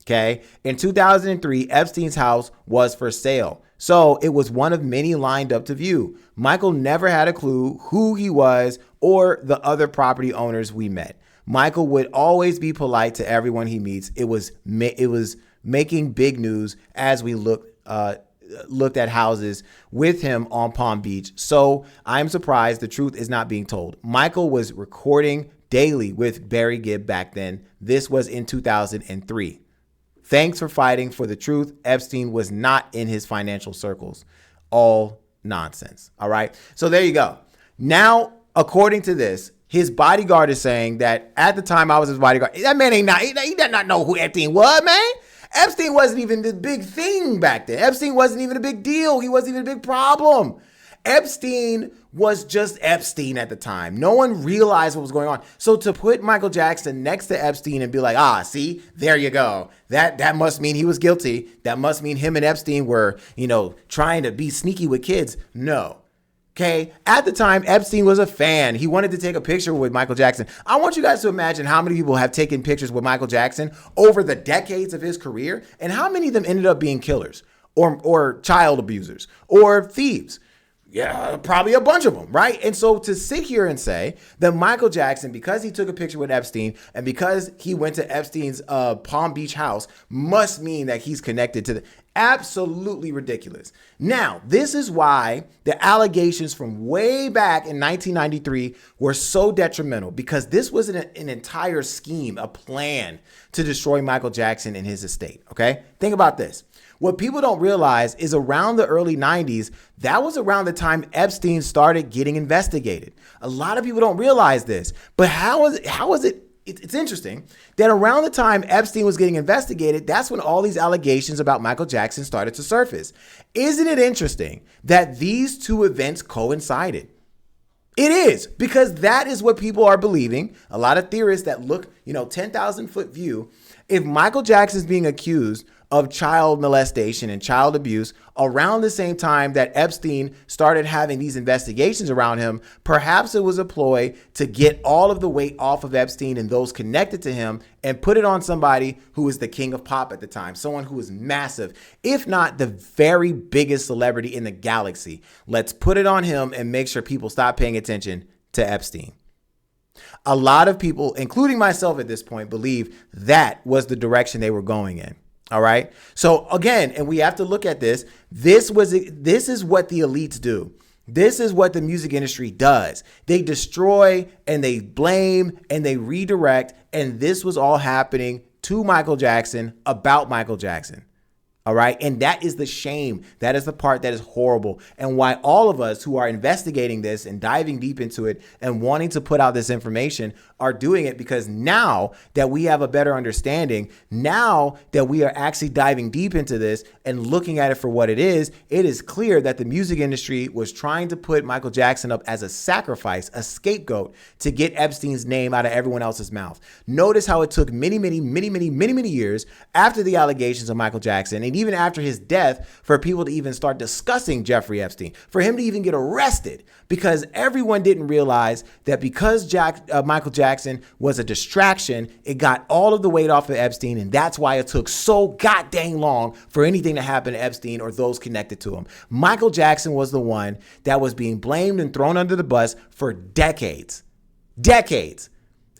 Okay. In 2003, Epstein's house was for sale. So it was one of many lined up to view. Michael never had a clue who he was or the other property owners we met. Michael would always be polite to everyone he meets. It was making big news as we looked at houses with him on Palm Beach. So I'm surprised the truth is not being told. Michael was recording daily with Barry Gibb back then. This was in 2003. Thanks for fighting for the truth. Epstein was not in his financial circles. All nonsense. All right. So there you go. Now, according to this, his bodyguard is saying that at the time I was his bodyguard. That man he did not know who Epstein was, man. Epstein wasn't even the big thing back then. Epstein wasn't even a big deal. He wasn't even a big problem. Epstein was just Epstein at the time. No one realized what was going on. So to put Michael Jackson next to Epstein and be like, see, there you go. That must mean he was guilty. That must mean him and Epstein were, trying to be sneaky with kids. No. Okay. At the time, Epstein was a fan. He wanted to take a picture with Michael Jackson. I want you guys to imagine how many people have taken pictures with Michael Jackson over the decades of his career, and how many of them ended up being killers or child abusers or thieves. Yeah, probably a bunch of them, right? And so to sit here and say that Michael Jackson, because he took a picture with Epstein and because he went to Epstein's Palm Beach house, must mean that he's connected to the absolutely ridiculous. Now, this is why the allegations from way back in 1993 were so detrimental, because this was an entire scheme, a plan to destroy Michael Jackson and his estate, okay? Think about this. What people don't realize is around the early 90s, that was around the time Epstein started getting investigated. A lot of people don't realize this, but how is it? It's interesting that around the time Epstein was getting investigated, that's when all these allegations about Michael Jackson started to surface. Isn't it interesting that these two events coincided? It is, because that is what people are believing. A lot of theorists that look, 10,000 foot view. If Michael Jackson is being accused of child molestation and child abuse around the same time that Epstein started having these investigations around him, perhaps it was a ploy to get all of the weight off of Epstein and those connected to him and put it on somebody who was the king of pop at the time, someone who was massive, if not the very biggest celebrity in the galaxy. Let's put it on him and make sure people stop paying attention to Epstein. A lot of people, including myself at this point, believe that was the direction they were going in. All right. So again, and we have to look at this. This is what the elites do. This is what the music industry does. They destroy and they blame and they redirect. And this was all happening to Michael Jackson, about Michael Jackson. All right. And that is the shame. That is the part that is horrible. And why all of us who are investigating this and diving deep into it and wanting to put out this information are doing it, because now that we have a better understanding, now that we are actually diving deep into this and looking at it for what it is clear that the music industry was trying to put Michael Jackson up as a sacrifice, a scapegoat to get Epstein's name out of everyone else's mouth. Notice how it took many years after the allegations of Michael Jackson, and even after his death, for people to even start discussing Jeffrey Epstein, for him to even get arrested, because everyone didn't realize that because Michael Jackson was a distraction, it got all of the weight off of Epstein, and that's why it took so goddamn long for anything to happen to Epstein or those connected to him. Michael Jackson was the one that was being blamed and thrown under the bus for decades.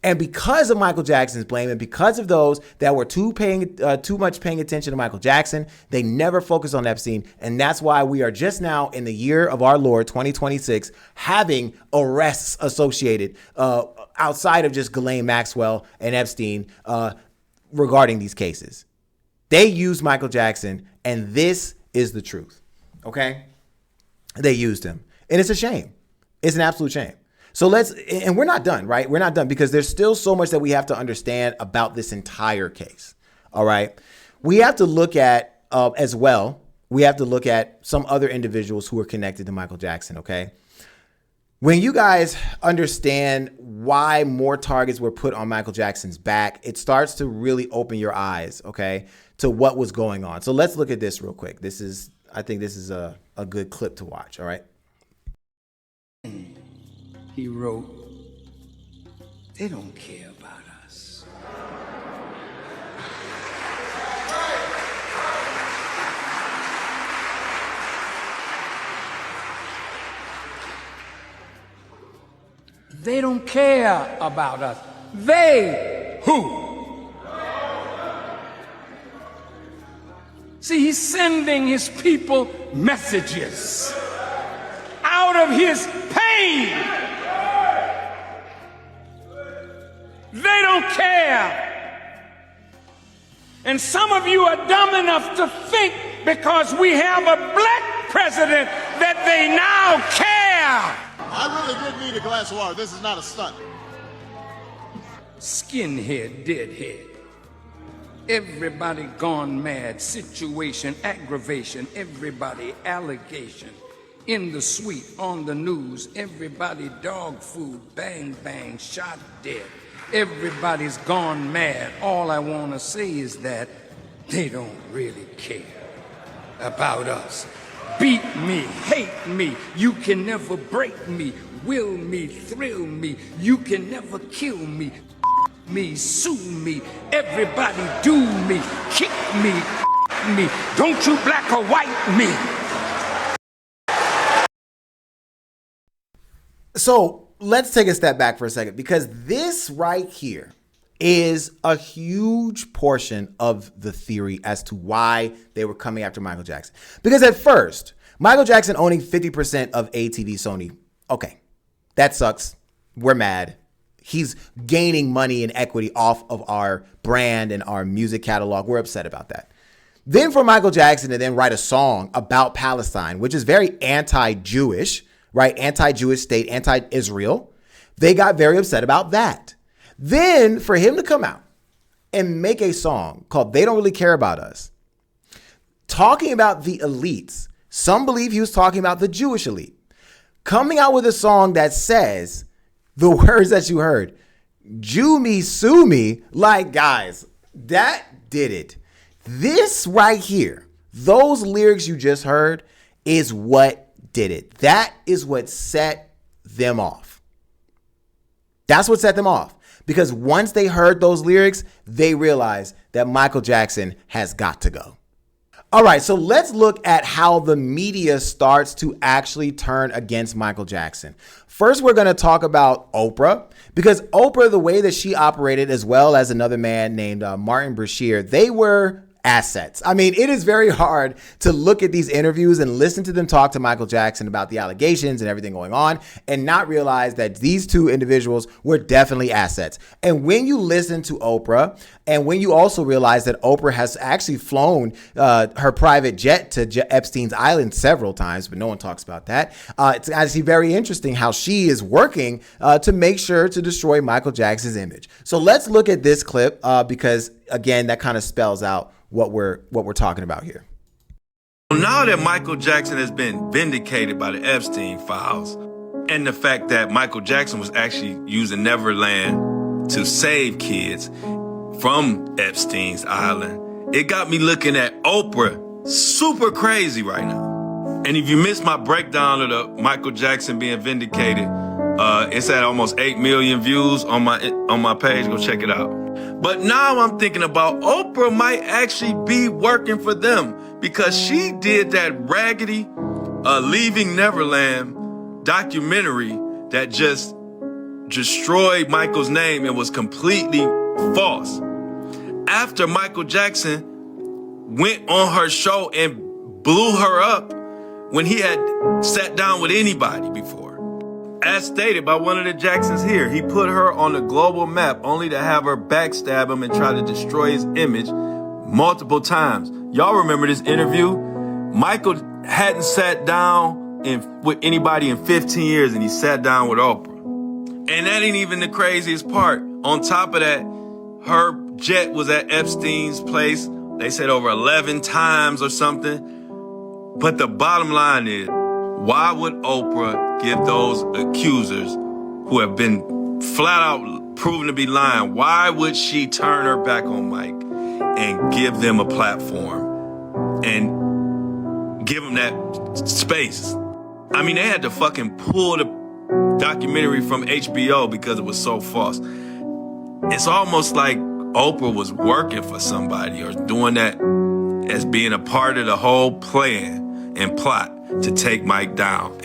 And because of Michael Jackson's blame, and because of those that were too much paying attention to Michael Jackson, they never focused on Epstein. And that's why we are just now in the year of our Lord, 2026, having arrests associated outside of just Ghislaine Maxwell and Epstein regarding these cases. They used Michael Jackson, and this is the truth. Okay? They used him. And it's a shame. It's an absolute shame. So and we're not done, right? We're not done, because there's still so much that we have to understand about this entire case. All right. We have to look at as well. We have to look at some other individuals who are connected to Michael Jackson. Okay. When you guys understand why more targets were put on Michael Jackson's back, it starts to really open your eyes, okay, to what was going on. So let's look at this real quick. I think this is a good clip to watch. All right. He wrote, "They don't care about us." They don't care about us. They who? See, he's sending his people messages out of his pain. They don't care. And some of you are dumb enough to think because we have a black president that they now care. I really did need a glass of water. This is not a stunt. Skinhead, deadhead. Everybody gone mad. Situation, aggravation. Everybody allegation. in the suite, on the news, everybody dog food, bang, bang, shot dead. Everybody's gone mad. All I want to say is that they don't really care about us. Beat me, hate me, you can never break me, will me, thrill me, you can never kill me, sue me, everybody do me, kick me, don't you black or white me. So let's take a step back for a second, because this right here is a huge portion of the theory as to why they were coming after Michael Jackson. Because at first, Michael Jackson owning 50% of ATV Sony, okay, that sucks. We're mad. He's gaining money and equity off of our brand and our music catalog. We're upset about that. Then for Michael Jackson to then write a song about Palestine, which is very anti-Jewish, right? Anti-Jewish state, anti-Israel. They got very upset about that. Then for him to come out and make a song called They Don't Really Care About Us, talking about the elites. Some believe he was talking about the Jewish elite. Coming out with a song that says the words that you heard, Jew me, sue me. Like, guys, that did it. This right here, those lyrics you just heard is what did it. That is what set them off. That's what set them off. Because once they heard those lyrics, they realized that Michael Jackson has got to go. All right, so let's look at how the media starts to actually turn against Michael Jackson. First, we're going to talk about Oprah, because Oprah, the way that she operated, as well as another man named Martin Brashear, they were assets. I mean, it is very hard to look at these interviews and listen to them talk to Michael Jackson about the allegations and everything going on and not realize that these two individuals were definitely assets. And when you listen to Oprah, and when you also realize that Oprah has actually flown her private jet to Epstein's island several times, but no one talks about that. It's actually very interesting how she is working to make sure to destroy Michael Jackson's image. So let's look at this clip because, again, that kind of spells out what we're talking about here. Now that Michael Jackson has been vindicated by the Epstein files and the fact that Michael Jackson was actually using Neverland to save kids from Epstein's island, it got me looking at Oprah super crazy right now. And if you missed my breakdown of the Michael Jackson being vindicated, it's at almost 8 million views on my page. Go check it out. But now I'm thinking about Oprah might actually be working for them because she did that raggedy Leaving Neverland documentary that just destroyed Michael's name and was completely false. After Michael Jackson went on her show and blew her up when he had sat down with anybody before. As stated by one of the Jacksons here, he put her on the global map only to have her backstab him and try to destroy his image multiple times. Y'all remember this interview? Michael hadn't sat down with anybody in 15 years, and he sat down with Oprah. And that ain't even the craziest part. On top of that, her jet was at Epstein's place. They said over 11 times or something. But the bottom line is, why would Oprah give those accusers who have been flat out proven to be lying, why would she turn her back on Mike and give them a platform and give them that space? I mean, they had to fucking pull the documentary from HBO because it was so false. It's almost like Oprah was working for somebody or doing that as being a part of the whole plan and plot to take Mike down.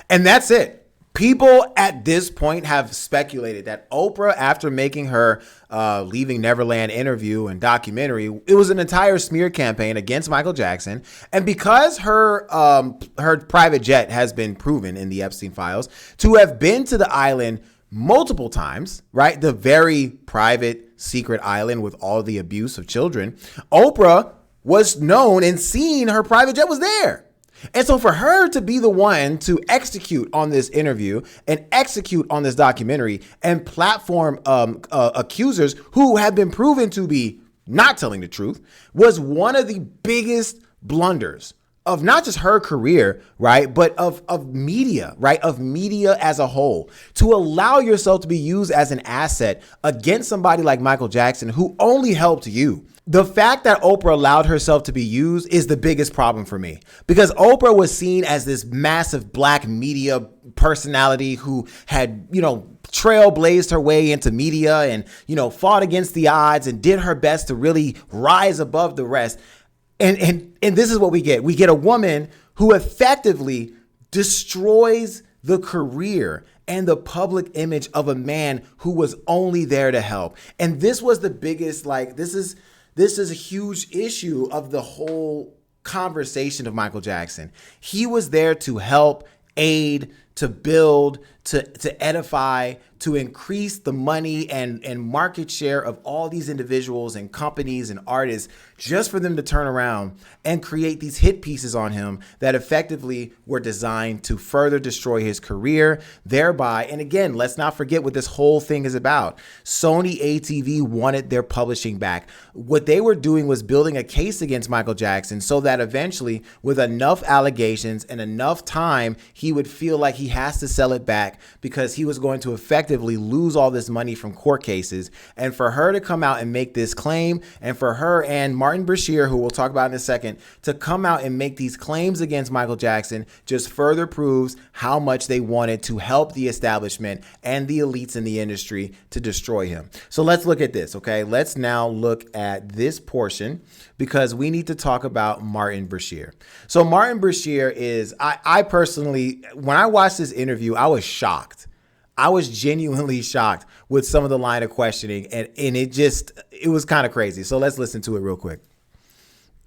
And that's it. People at this point have speculated that Oprah, after making her Leaving Neverland interview and documentary, it was an entire smear campaign against Michael Jackson. And because her private jet has been proven in the Epstein files to have been to the island multiple times, right? The very private, secret island with all the abuse of children, Oprah was known and seen her private jet was there. And so for her to be the one to execute on this interview and execute on this documentary and platform accusers who have been proven to be not telling the truth was one of the biggest blunders of not just her career, right, but of media, right, of media as a whole, to allow yourself to be used as an asset against somebody like Michael Jackson, who only helped you. The fact that Oprah allowed herself to be used is the biggest problem for me, because Oprah was seen as this massive black media personality who had, trailblazed her way into media and, fought against the odds and did her best to really rise above the rest. And this is what we get. We get a woman who effectively destroys the career and the public image of a man who was only there to help. And this was the biggest, this is a huge issue of the whole conversation of Michael Jackson. He was there to help, aid, to build, to edify, to increase the money and market share of all these individuals and companies and artists, just for them to turn around and create these hit pieces on him that effectively were designed to further destroy his career, thereby, and again, let's not forget what this whole thing is about. Sony ATV wanted their publishing back. What they were doing was building a case against Michael Jackson so that eventually, with enough allegations and enough time, he would feel like he has to sell it back, because he was going to effectively lose all this money from court cases. And for her to come out and make this claim, and for her and Martin Bashir, who we'll talk about in a second, to come out and make these claims against Michael Jackson just further proves how much they wanted to help the establishment and the elites in the industry to destroy him. So let's look at this, okay? Let's now look at this portion, because we need to talk about Martin Bashir. So Martin Bashir is, I personally, when I watched this interview, I was shocked. I was genuinely shocked with some of the line of questioning, and it was kind of crazy. So let's listen to it real quick.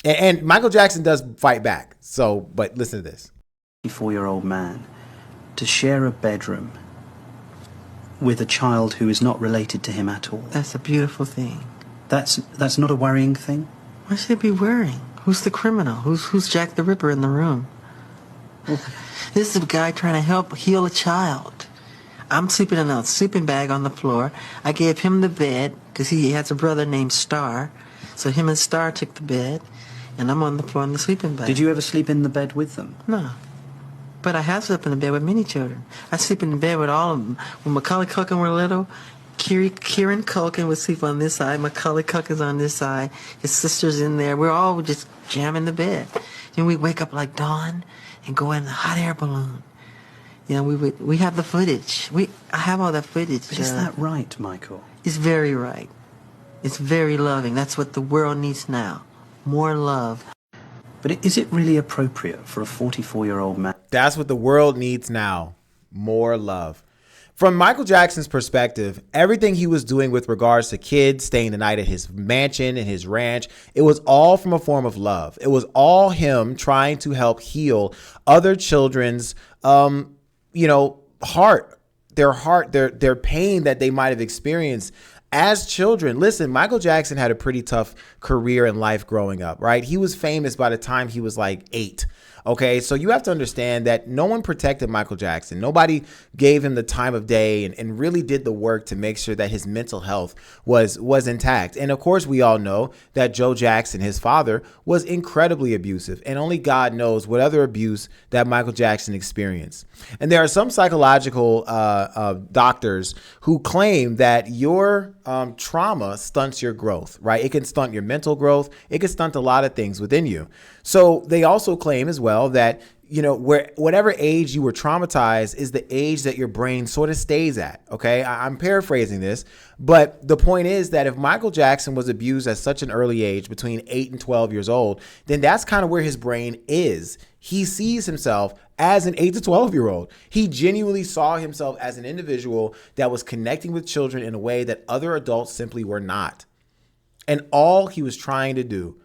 And Michael Jackson does fight back. But listen to this. 24-year-old man to share a bedroom with a child who is not related to him at all. That's a beautiful thing. That's not a worrying thing? Why should it be worrying? Who's the criminal? Who's Jack the Ripper in the room? This is a guy trying to help heal a child. I'm sleeping in a sleeping bag on the floor. I gave him the bed because he has a brother named Star. So him and Star took the bed, and I'm on the floor in the sleeping bag. Did you ever sleep in the bed with them? No. But I have slept in the bed with many children. I sleep in the bed with all of them. When Macaulay Culkin were little, Kieran Culkin would sleep on this side, Macaulay Culkin's on this side, his sister's in there. We're all just jamming the bed. Then we wake up like dawn and go in a hot air balloon. We have the footage. I have all that footage. But is that right, Michael? It's very right. It's very loving. That's what the world needs now. More love. But is it really appropriate for a 44-year-old man? That's what the world needs now. More love. From Michael Jackson's perspective, everything he was doing with regards to kids staying the night at his mansion and his ranch, it was all from a form of love. It was all him trying to help heal other children's, their pain that they might have experienced as children. Listen, Michael Jackson had a pretty tough career in life growing up, right? He was famous by the time he was like 8. Okay, so you have to understand that no one protected Michael Jackson. Nobody gave him the time of day and really did the work to make sure that his mental health was intact. And of course, we all know that Joe Jackson, his father, was incredibly abusive. And only God knows what other abuse that Michael Jackson experienced. And there are some psychological doctors who claim that your trauma stunts your growth, right? It can stunt your mental growth. It can stunt a lot of things within you. So they also claim as well that, whatever age you were traumatized is the age that your brain sort of stays at. Okay, I'm paraphrasing this, but the point is that if Michael Jackson was abused at such an early age, between 8 and 12 years old, then that's kind of where his brain is. He sees himself as an 8 to 12-year-old. He genuinely saw himself as an individual that was connecting with children in a way that other adults simply were not. And all he was trying to do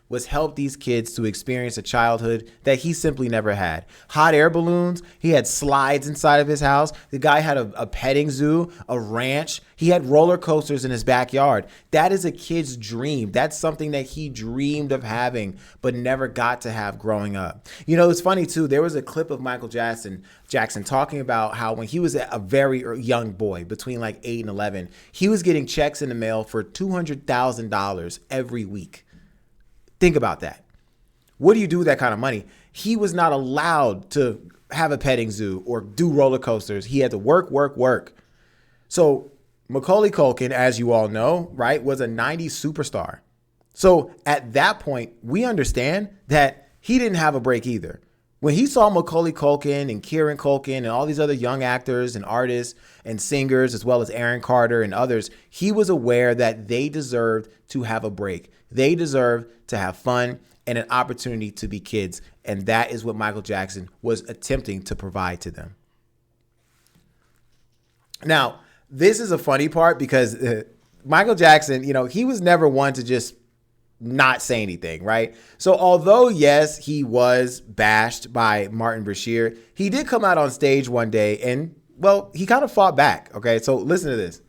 was help these kids to experience a childhood that he simply never had. Hot air balloons. He had slides inside of his house. The guy had a petting zoo, a ranch. He had roller coasters in his backyard. That is a kid's dream. That's something that he dreamed of having, but never got to have growing up. It's funny too. There was a clip of Michael Jackson talking about how when he was a very young boy, between like 8 and 11, he was getting checks in the mail for $200,000 every week. Think about that. What do you do with that kind of money? He was not allowed to have a petting zoo or do roller coasters. He had to work, work, work. So Macaulay Culkin, as you all know, right, was a 90s superstar. So at that point, we understand that he didn't have a break either. When he saw Macaulay Culkin and Kieran Culkin and all these other young actors and artists and singers, as well as Aaron Carter and others, he was aware that they deserved to have a break. They deserved to have fun and an opportunity to be kids. And that is what Michael Jackson was attempting to provide to them. Now, this is a funny part because Michael Jackson, he was never one to just not say anything, right? So although, yes, he was bashed by Martin Bashir, he did come out on stage one day and, well, he kind of fought back. Okay, so listen to this.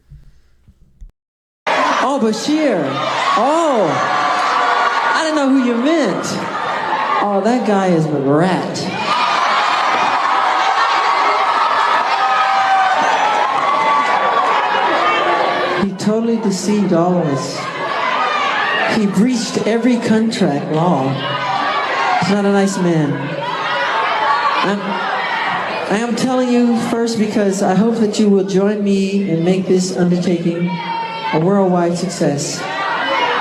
Oh, Bashir. Oh, I didn't know who you meant. Oh, that guy is a rat. He totally deceived all of us. He breached every contract law. He's not a nice man. I am telling you first because I hope that you will join me and make this undertaking a worldwide success.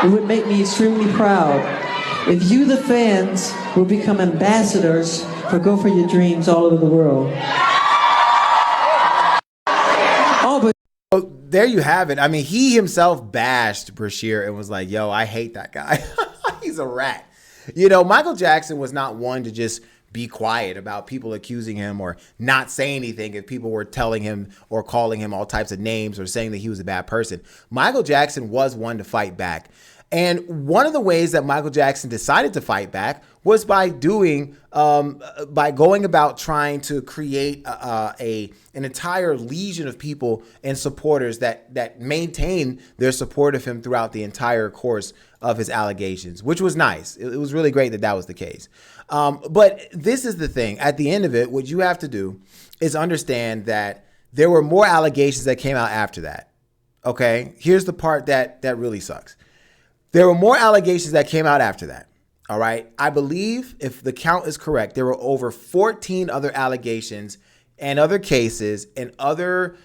It would make me extremely proud if you, the fans, will become ambassadors for Go For Your Dreams all over the world. There you have it. I mean, he himself bashed Bashir and was like, yo, I hate that guy. He's a rat. Michael Jackson was not one to just be quiet about people accusing him or not say anything if people were telling him or calling him all types of names or saying that he was a bad person. Michael Jackson was one to fight back. And one of the ways that Michael Jackson decided to fight back was by going about trying to create an entire legion of people and supporters that maintain their support of him throughout the entire course of his allegations, which was nice. It was really great that was the case. But this is the thing. At the end of it, what you have to do is understand that there were more allegations that came out after that. Okay, here's the part that really sucks. There were more allegations that came out after that. All right. I believe, if the count is correct, there were over 14 other allegations and other cases and other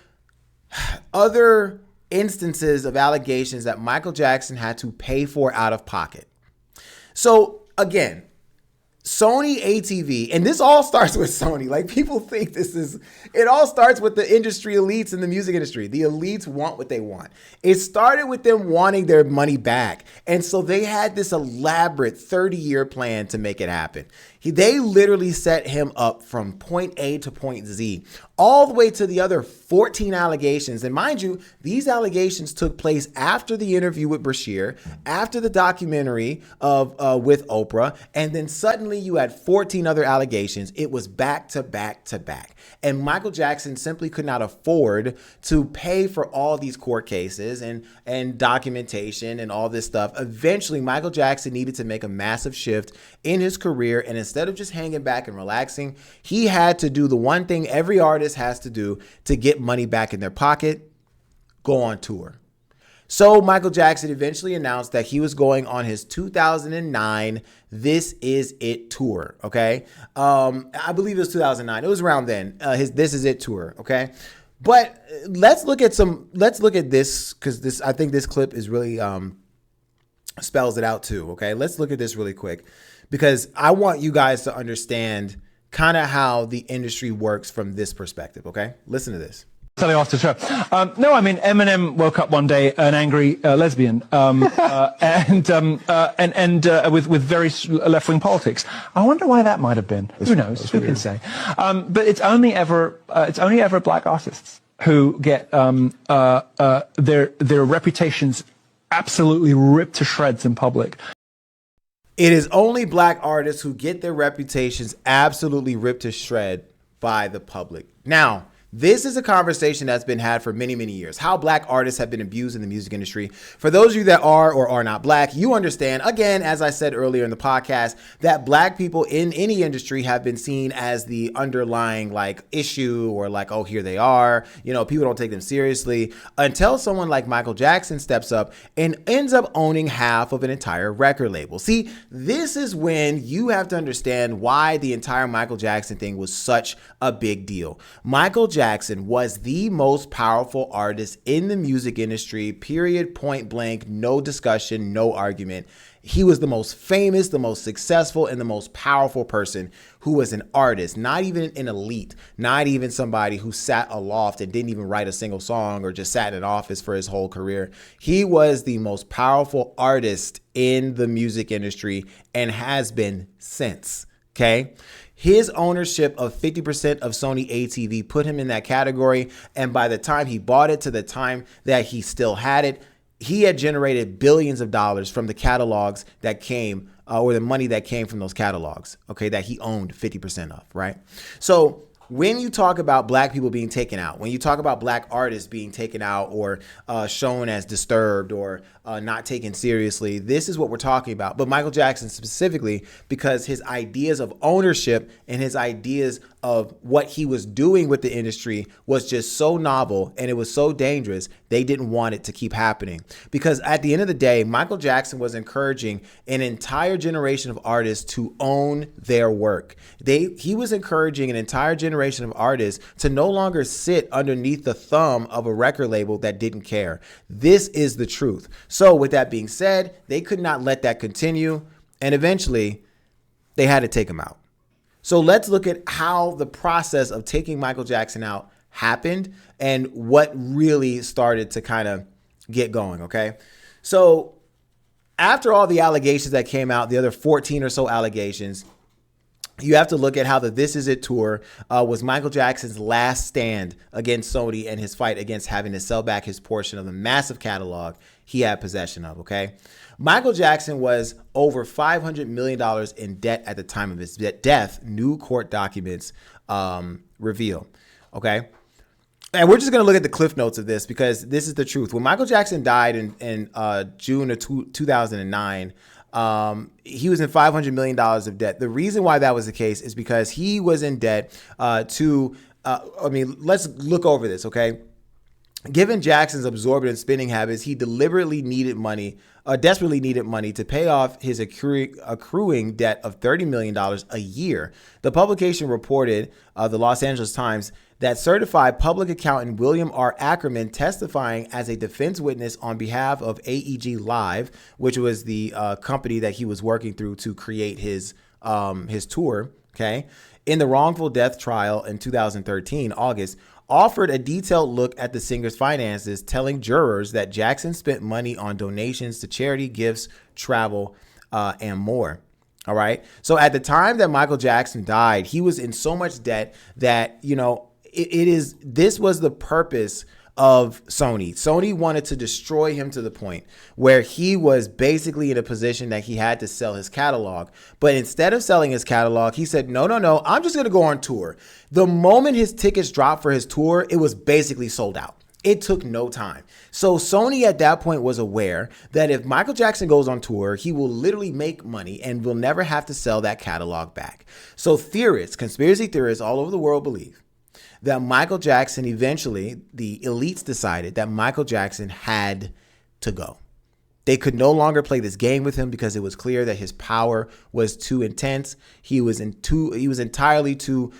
instances of allegations that Michael Jackson had to pay for out of pocket. So again, Sony ATV, and this all starts with Sony. Like, people think it all starts with the industry elites in the music industry. The elites want what they want. It started with them wanting their money back. And so they had this elaborate 30-year plan to make it happen. They literally set him up from point A to point Z, all the way to the other 14 allegations. And mind you, these allegations took place after the interview with Bashir, after the documentary with Oprah, and then suddenly you had 14 other allegations. It was back to back to back. And Michael Jackson simply could not afford to pay for all these court cases and documentation and all this stuff. Eventually, Michael Jackson needed to make a massive shift in his career, and instead of just hanging back and relaxing, he had to do the one thing every artist has to do to get money back in their pocket: go on tour. So Michael Jackson eventually announced that he was going on his 2009 This Is It tour. Okay. I believe it was 2009. It was around then, his This Is It tour. Okay. But let's look at this, because I think this clip is really spells it out too. Okay. Let's look at this really quick, because I want you guys to understand kind of how the industry works from this perspective. Okay. Listen to this. Telling after the show. No, I mean, Eminem woke up one day an angry lesbian, and with very left-wing politics. I wonder why that might have been. Who knows? Who can say? But it's only ever black artists who get their reputations absolutely ripped to shreds in public. It is only black artists who get their reputations absolutely ripped to shred by the public. Now, This is a conversation that's been had for many, many years. How black artists have been abused in the music industry. For those of you that are or are not black, you understand, again, as I said earlier in the podcast, that black people in any industry have been seen as the underlying like issue or like, oh, here they are. You know, people don't take them seriously until someone like Michael Jackson steps up and ends up owning half of an entire record label. See, this is when you have to understand why the entire Michael Jackson thing was such a big deal. Michael Jackson was the most powerful artist in the music industry, period, point blank, no discussion, no argument. He was the most famous, the most successful, and the most powerful person who was an artist, not even an elite, not even somebody who sat aloft and didn't even write a single song or just sat in an office for his whole career. He was the most powerful artist in the music industry and has been since, okay? His ownership of 50% of Sony ATV put him in that category, and by the time he bought it to the time that he still had it, he had generated billions of dollars from the catalogs that came, or the money that came from those catalogs, okay, that he owned 50% of, right? So when you talk about black people being taken out, when you talk about black artists being taken out or shown as disturbed or not taken seriously, this is what we're talking about. But Michael Jackson specifically, because his ideas of ownership and his ideas of what he was doing with the industry was just so novel and it was so dangerous, they didn't want it to keep happening. Because at the end of the day, Michael Jackson was encouraging an entire generation of artists to own their work. He was encouraging an entire generation of artists to no longer sit underneath the thumb of a record label that didn't care. This is the truth. So with that being said, they could not let that continue, and eventually they had to take him out. So let's look at how the process of taking Michael Jackson out happened and what really started to kind of get going, okay? So after all the allegations that came out, the other 14 or so allegations, you have to look at how the This Is It tour was Michael Jackson's last stand against Sony and his fight against having to sell back his portion of the massive catalog he had possession of, okay? Michael Jackson was over $500 million in debt at the time of his death, new court documents reveal, okay? And we're just going to look at the cliff notes of this because this is the truth. When Michael Jackson died in June of 2009, he was in $500 million of debt. The reason why that was the case is because he was in debt let's look over this, okay? Given Jackson's absorbent spending habits, he desperately needed money to pay off his accruing debt of $30 million a year. The publication reported, the Los Angeles Times, that certified public accountant William R. Ackerman, testifying as a defense witness on behalf of AEG Live, which was the company that he was working through to create his tour, okay, in the wrongful death trial in 2013, August, offered a detailed look at the singer's finances, telling jurors that Jackson spent money on donations to charity, gifts, travel, and more. All right. So at the time that Michael Jackson died, he was in so much debt that, you know, this was the purpose of Sony. Sony wanted to destroy him to the point where he was basically in a position that he had to sell his catalog. But instead of selling his catalog, he said, no, I'm just going to go on tour. The moment his tickets dropped for his tour, it was basically sold out. It took no time. So Sony at that point was aware that if Michael Jackson goes on tour, he will literally make money and will never have to sell that catalog back. So conspiracy theorists all over the world believe that Michael Jackson eventually, the elites decided that Michael Jackson had to go. They could no longer play this game with him because it was clear that his power was too intense. He was entirely too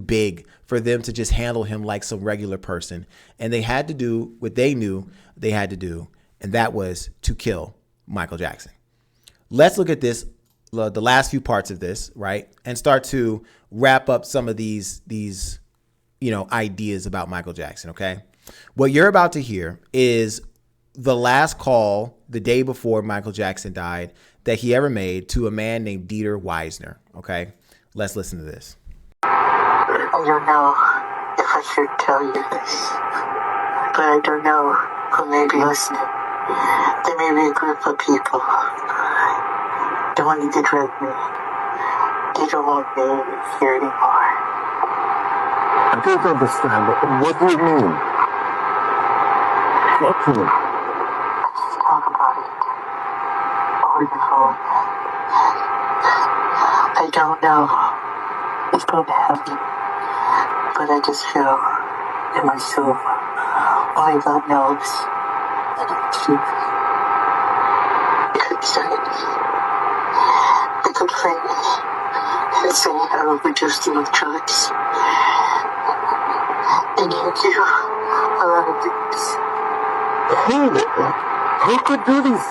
big for them to just handle him like some regular person. And they had to do what they knew they had to do, and that was to kill Michael Jackson. Let's look at this, the last few parts of this, right, and start to wrap up some of these ideas about Michael Jackson, okay? What you're about to hear is the last call the day before Michael Jackson died that he ever made to a man named Dieter Weisner, okay? Let's listen to this. I don't know if I should tell you this, but I don't know who may be listening. There may be a group of people that wanting to drug me. They don't want me here anymore. I don't understand. What do you mean? Talk to me. Just talk about it. Over the phone. I don't know what's going to happen, but I just feel in my soul, only God knows that I'm true. I could say it. I could frame it and say I overdosed on drugs. And you do a lot of things. Who could do this?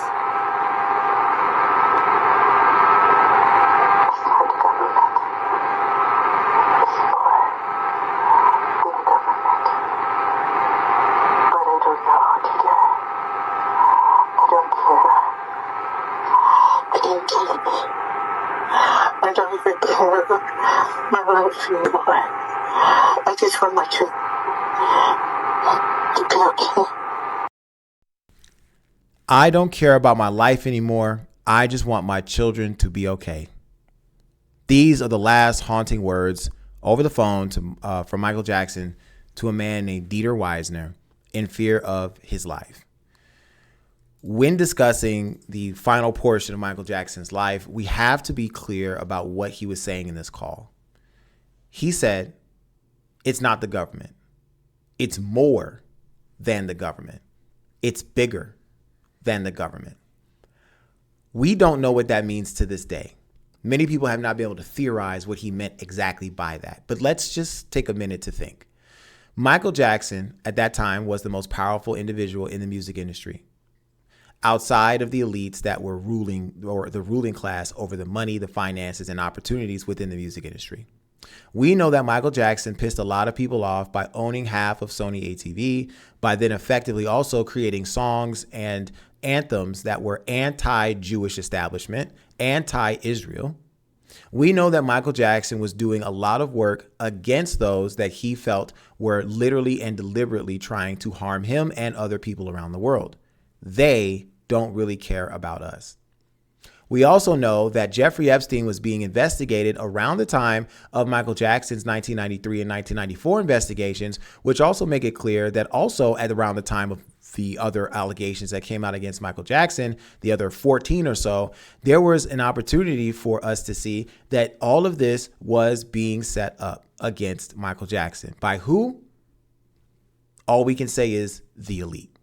I don't even care about my life anymore. I just want my children to be okay. I don't care about my life anymore. I just want my children to be okay. These are the last haunting words over the phone from Michael Jackson to a man named Dieter Weisner in fear of his life. When discussing the final portion of Michael Jackson's life, we have to be clear about what he was saying in this call. He said, it's not the government. It's more than the government. It's bigger than the government. We don't know what that means to this day. Many people have not been able to theorize what he meant exactly by that. But let's just take a minute to think. Michael Jackson at that time was the most powerful individual in the music industry, outside of the elites that were ruling, or the ruling class, over the money, the finances, and opportunities within the music industry. We know that Michael Jackson pissed a lot of people off by owning half of Sony ATV, by then effectively also creating songs and anthems that were anti-Jewish establishment, anti-Israel. We know that Michael Jackson was doing a lot of work against those that he felt were literally and deliberately trying to harm him and other people around the world. They don't really care about us. We also know that Jeffrey Epstein was being investigated around the time of Michael Jackson's 1993 and 1994 investigations, which also make it clear that also at around the time of the other allegations that came out against Michael Jackson, the other 14 or so, there was an opportunity for us to see that all of this was being set up against Michael Jackson. By who? All we can say is the elite.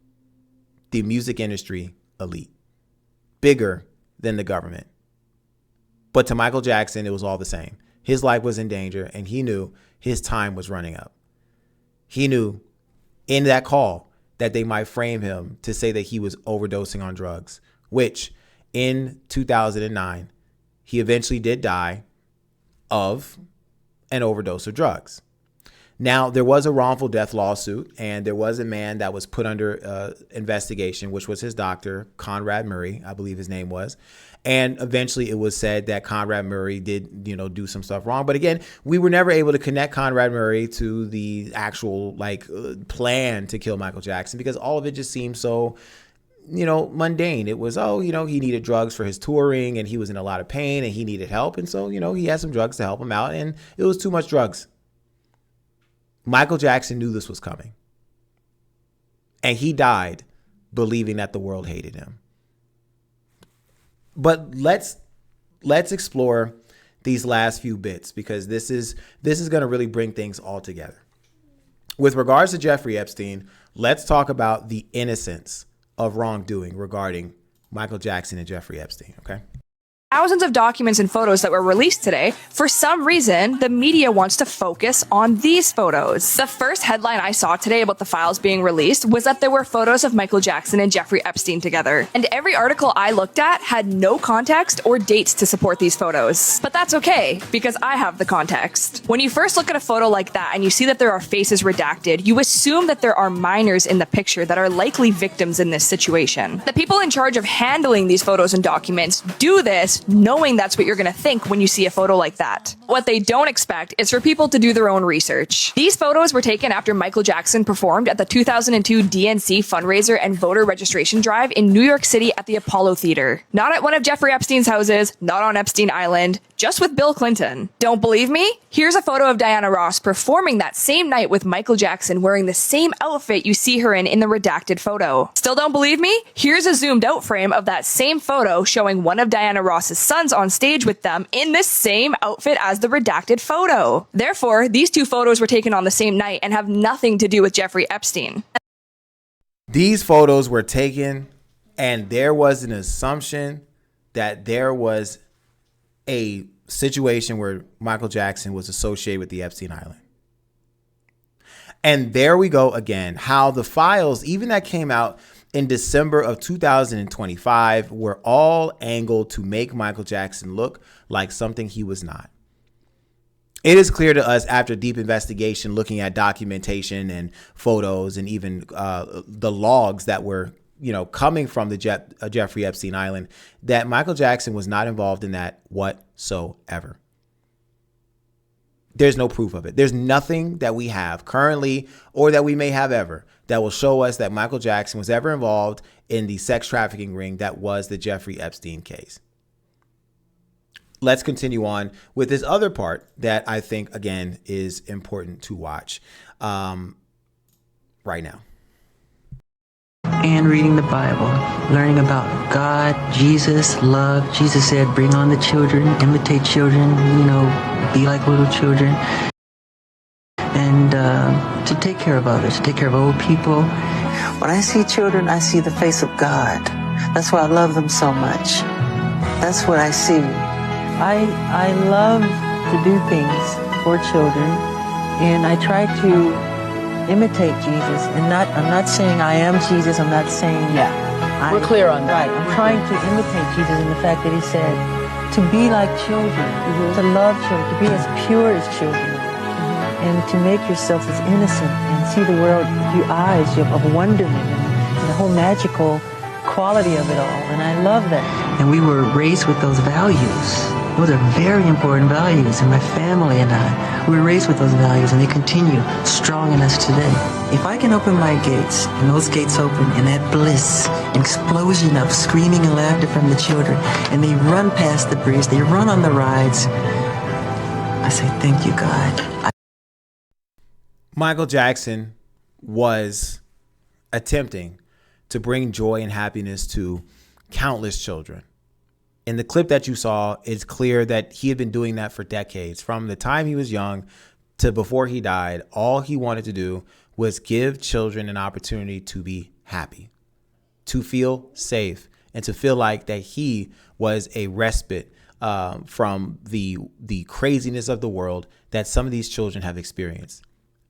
The music industry elite. Bigger than the government. But to Michael Jackson, it was all the same. His life was in danger, and he knew his time was running up. He knew in that call that they might frame him to say that he was overdosing on drugs, which in 2009, he eventually did die of an overdose of drugs. Now, there was a wrongful death lawsuit, and there was a man that was put under investigation, which was his doctor, Conrad Murray, I believe his name was. And eventually it was said that Conrad Murray did, do some stuff wrong. But again, we were never able to connect Conrad Murray to the actual plan to kill Michael Jackson, because all of it just seemed so, mundane. It was, he needed drugs for his touring, and he was in a lot of pain, and he needed help. And so, he had some drugs to help him out, and it was too much drugs. Michael Jackson knew this was coming, and he died believing that the world hated him. But let's explore these last few bits, because this is going to really bring things all together. With regards to Jeffrey Epstein, let's talk about the innocence of wrongdoing regarding Michael Jackson and Jeffrey Epstein, okay? Thousands of documents and photos that were released today. For some reason, the media wants to focus on these photos. The first headline I saw today about the files being released was that there were photos of Michael Jackson and Jeffrey Epstein together. And every article I looked at had no context or dates to support these photos. But that's okay, because I have the context. When you first look at a photo like that and you see that there are faces redacted, you assume that there are minors in the picture that are likely victims in this situation. The people in charge of handling these photos and documents do this knowing that's what you're going to think when you see a photo like that. What they don't expect is for people to do their own research. These photos were taken after Michael Jackson performed at the 2002 DNC fundraiser and voter registration drive in New York City at the Apollo Theater. Not at one of Jeffrey Epstein's houses, not on Epstein Island, just with Bill Clinton. Don't believe me? Here's a photo of Diana Ross performing that same night with Michael Jackson wearing the same outfit you see her in the redacted photo. Still don't believe me? Here's a zoomed out frame of that same photo showing one of Diana Ross's sons on stage with them in the same outfit as the redacted photo. Therefore, these two photos were taken on the same night and have nothing to do with Jeffrey Epstein. These photos were taken, and there was an assumption that there was a situation where Michael Jackson was associated with the Epstein Island. And there we go again, how the files, even that came out in December of 2025, were all angled to make Michael Jackson look like something he was not. It is clear to us after deep investigation, looking at documentation and photos and even the logs that were, coming from the Jeffrey Epstein Island, that Michael Jackson was not involved in that whatsoever. There's no proof of it. There's nothing that we have currently or that we may have ever that will show us that Michael Jackson was ever involved in the sex trafficking ring that was the Jeffrey Epstein case. Let's continue on with this other part that I think, again, is important to watch right now. And reading the Bible, learning about God, Jesus, love. Jesus said, bring on the children, imitate children, be like little children. And to take care of others, to take care of old people. When I see children, I see the face of God. That's why I love them so much. That's what I see. I love to do things for children, and I try to imitate Jesus. And I'm not saying I am Jesus. I'm not saying we're clear on that. Right. I'm trying to imitate Jesus in the fact that he said to be like children, to love children, to be as pure as children, and to make yourself as innocent and see the world through eyes of wonderment and the whole magical quality of it all. And I love that. And we were raised with those values. Those are very important values, and my family and I, we were raised with those values, and they continue strong in us today. If I can open my gates, and those gates open, and that bliss, an explosion of screaming and laughter from the children, and they run past the bridge, they run on the rides, I say, thank you, God. Michael Jackson was attempting to bring joy and happiness to countless children. In the clip that you saw, it's clear that he had been doing that for decades. From the time he was young to before he died, all he wanted to do was give children an opportunity to be happy, to feel safe, and to feel like that he was a respite from the craziness of the world that some of these children have experienced.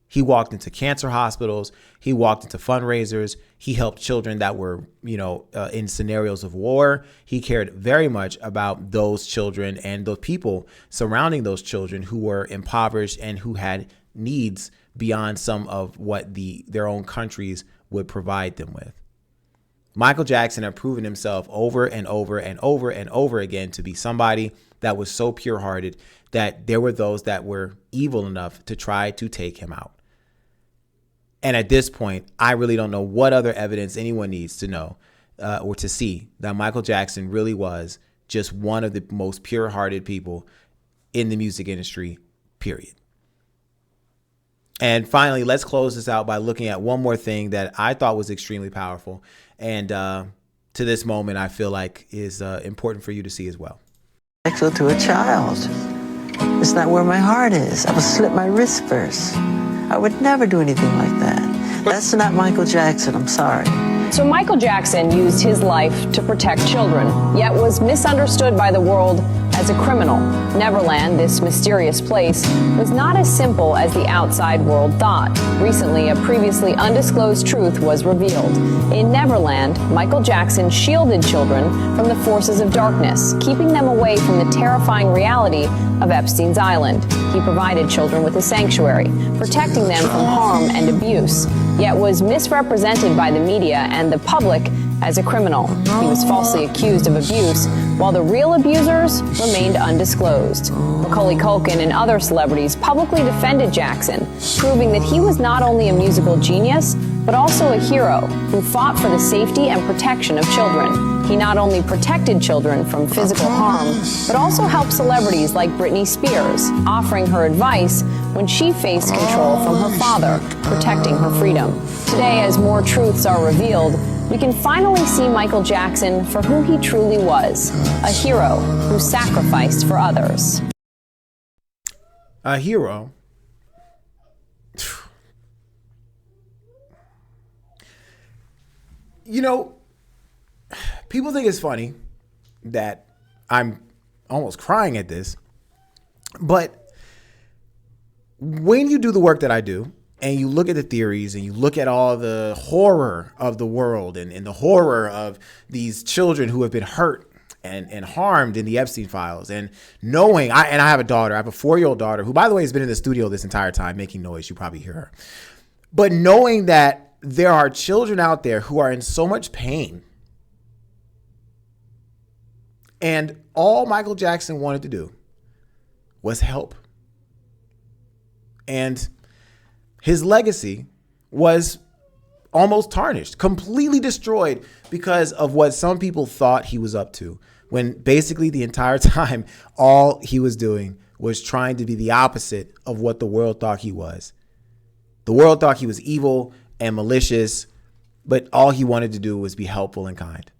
He walked into cancer hospitals. He walked into fundraisers. He helped children that were, in scenarios of war. He cared very much about those children and the people surrounding those children who were impoverished and who had needs beyond some of what their own countries would provide them with. Michael Jackson had proven himself over and over and over and over again to be somebody that was so pure-hearted that there were those that were evil enough to try to take him out. And at this point, I really don't know what other evidence anyone needs to know or to see that Michael Jackson really was just one of the most pure-hearted people in the music industry, period. And finally, let's close this out by looking at one more thing that I thought was extremely powerful. And to this moment, I feel like is important for you to see as well. Sexual to a child. It's not where my heart is. I would slit my wrist first. I would never do anything like that. That's not Michael Jackson, I'm sorry. So Michael Jackson used his life to protect children, yet was misunderstood by the world as a criminal. Neverland, this mysterious place, was not as simple as the outside world thought. Recently, a previously undisclosed truth was revealed. In Neverland, Michael Jackson shielded children from the forces of darkness, keeping them away from the terrifying reality of Epstein's Island. He provided children with a sanctuary, protecting them from harm and abuse, yet was misrepresented by the media and the public as a criminal. He was falsely accused of abuse, while the real abusers remained undisclosed. Macaulay Culkin and other celebrities publicly defended Jackson, proving that he was not only a musical genius, but also a hero who fought for the safety and protection of children. He not only protected children from physical harm, but also helped celebrities like Britney Spears, offering her advice when she faced control from her father, protecting her freedom. Today, as more truths are revealed, we can finally see Michael Jackson for who he truly was, a hero who sacrificed for others. A hero? You know, people think it's funny that I'm almost crying at this, but when you do the work that I do, and you look at the theories and you look at all the horror of the world and the horror of these children who have been hurt and harmed in the Epstein files, and knowing, I have a daughter, I have a 4-year-old daughter who, by the way, has been in the studio this entire time making noise. You probably hear her. But knowing that there are children out there who are in so much pain, and all Michael Jackson wanted to do was help. And his legacy was almost tarnished, completely destroyed because of what some people thought he was up to, when basically the entire time, all he was doing was trying to be the opposite of what the world thought he was. The world thought he was evil and malicious, but all he wanted to do was be helpful and kind.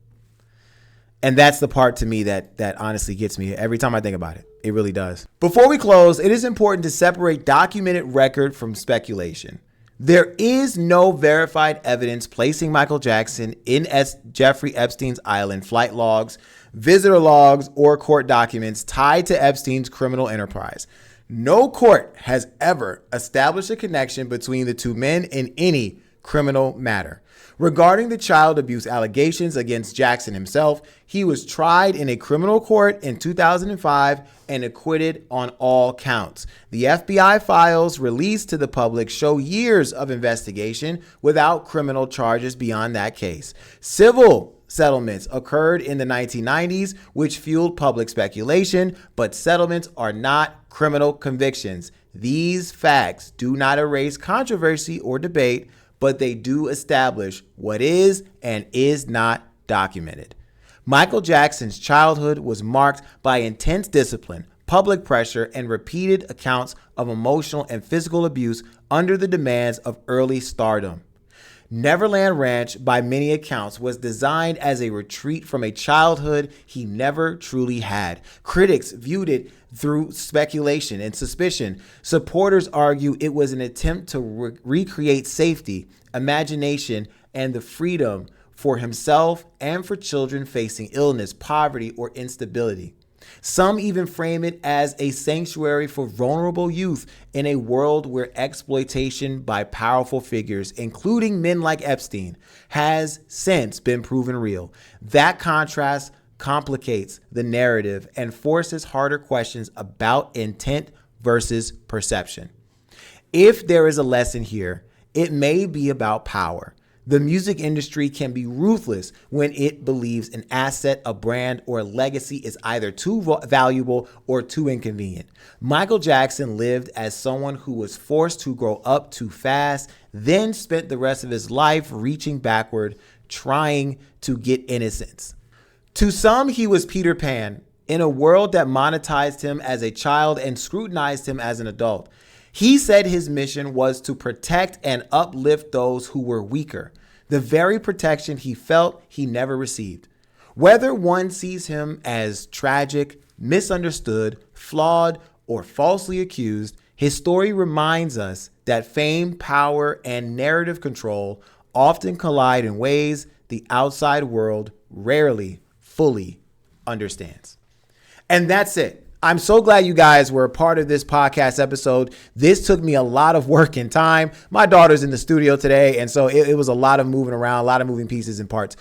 And that's the part to me that honestly gets me every time I think about it. It really does. Before we close, it is important to separate documented record from speculation. There is no verified evidence placing Michael Jackson in Jeffrey Epstein's island flight logs, visitor logs, or court documents tied to Epstein's criminal enterprise. No court has ever established a connection between the two men in any criminal matter. Regarding the child abuse allegations against Jackson himself, he was tried in a criminal court in 2005 and acquitted on all counts. The FBI files released to the public show years of investigation without criminal charges beyond that case. Civil settlements occurred in the 1990s, which fueled public speculation, but settlements are not criminal convictions. These facts do not erase controversy or debate, but they do establish what is and is not documented. Michael Jackson's childhood was marked by intense discipline, public pressure, and repeated accounts of emotional and physical abuse under the demands of early stardom. Neverland Ranch, by many accounts, was designed as a retreat from a childhood he never truly had. Critics viewed it through speculation and suspicion. Supporters argue it was an attempt to recreate safety, imagination, and the freedom for himself and for children facing illness, poverty, or instability. Some even frame it as a sanctuary for vulnerable youth in a world where exploitation by powerful figures, including men like Epstein, has since been proven real. That contrast complicates the narrative and forces harder questions about intent versus perception. If there is a lesson here, it may be about power. The music industry can be ruthless when it believes an asset, a brand, or a legacy is either too valuable or too inconvenient. Michael Jackson lived as someone who was forced to grow up too fast, then spent the rest of his life reaching backward, trying to get innocence. To some, he was Peter Pan in a world that monetized him as a child and scrutinized him as an adult. He said his mission was to protect and uplift those who were weaker, the very protection he felt he never received. Whether one sees him as tragic, misunderstood, flawed, or falsely accused, his story reminds us that fame, power, and narrative control often collide in ways the outside world rarely fully understands. And that's it. I'm so glad you guys were a part of this podcast episode. This took me a lot of work and time. My daughter's in the studio today, and so it was a lot of moving around, a lot of moving pieces and parts.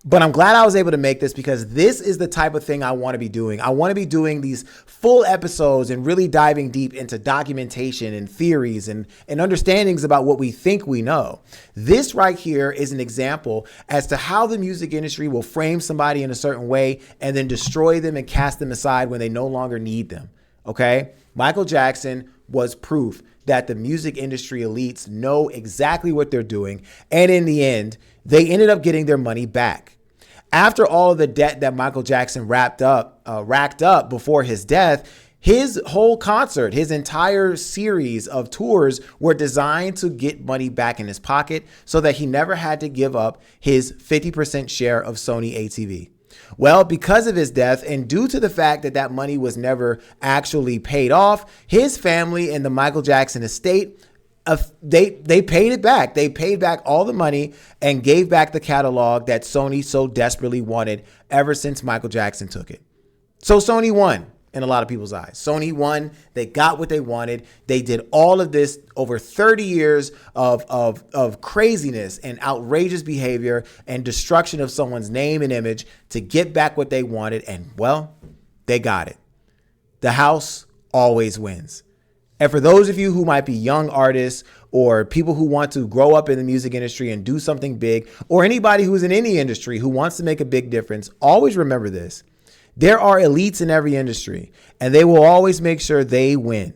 But I'm glad I was able to make this because this is the type of thing I want to be doing. I want to be doing these full episodes and really diving deep into documentation and theories and understandings about what we think we know. This right here is an example as to how the music industry will frame somebody in a certain way and then destroy them and cast them aside when they no longer need them. Okay? Michael Jackson was proof that the music industry elites know exactly what they're doing. And in the end, they ended up getting their money back. After all of the debt that Michael Jackson racked up before his death, his whole concert, his entire series of tours were designed to get money back in his pocket so that he never had to give up his 50% share of Sony ATV. Well, because of his death and due to the fact that that money was never actually paid off, his family and the Michael Jackson estate, they paid it back. They paid back all the money and gave back the catalog that Sony so desperately wanted ever since Michael Jackson took it. So Sony won. In a lot of people's eyes, Sony won. They got what they wanted. They did all of this over 30 years of craziness and outrageous behavior and destruction of someone's name and image to get back what they wanted. And well, they got it. The house always wins. And for those of you who might be young artists or people who want to grow up in the music industry and do something big, or anybody who's in any industry who wants to make a big difference, always remember this. There are elites in every industry, and they will always make sure they win.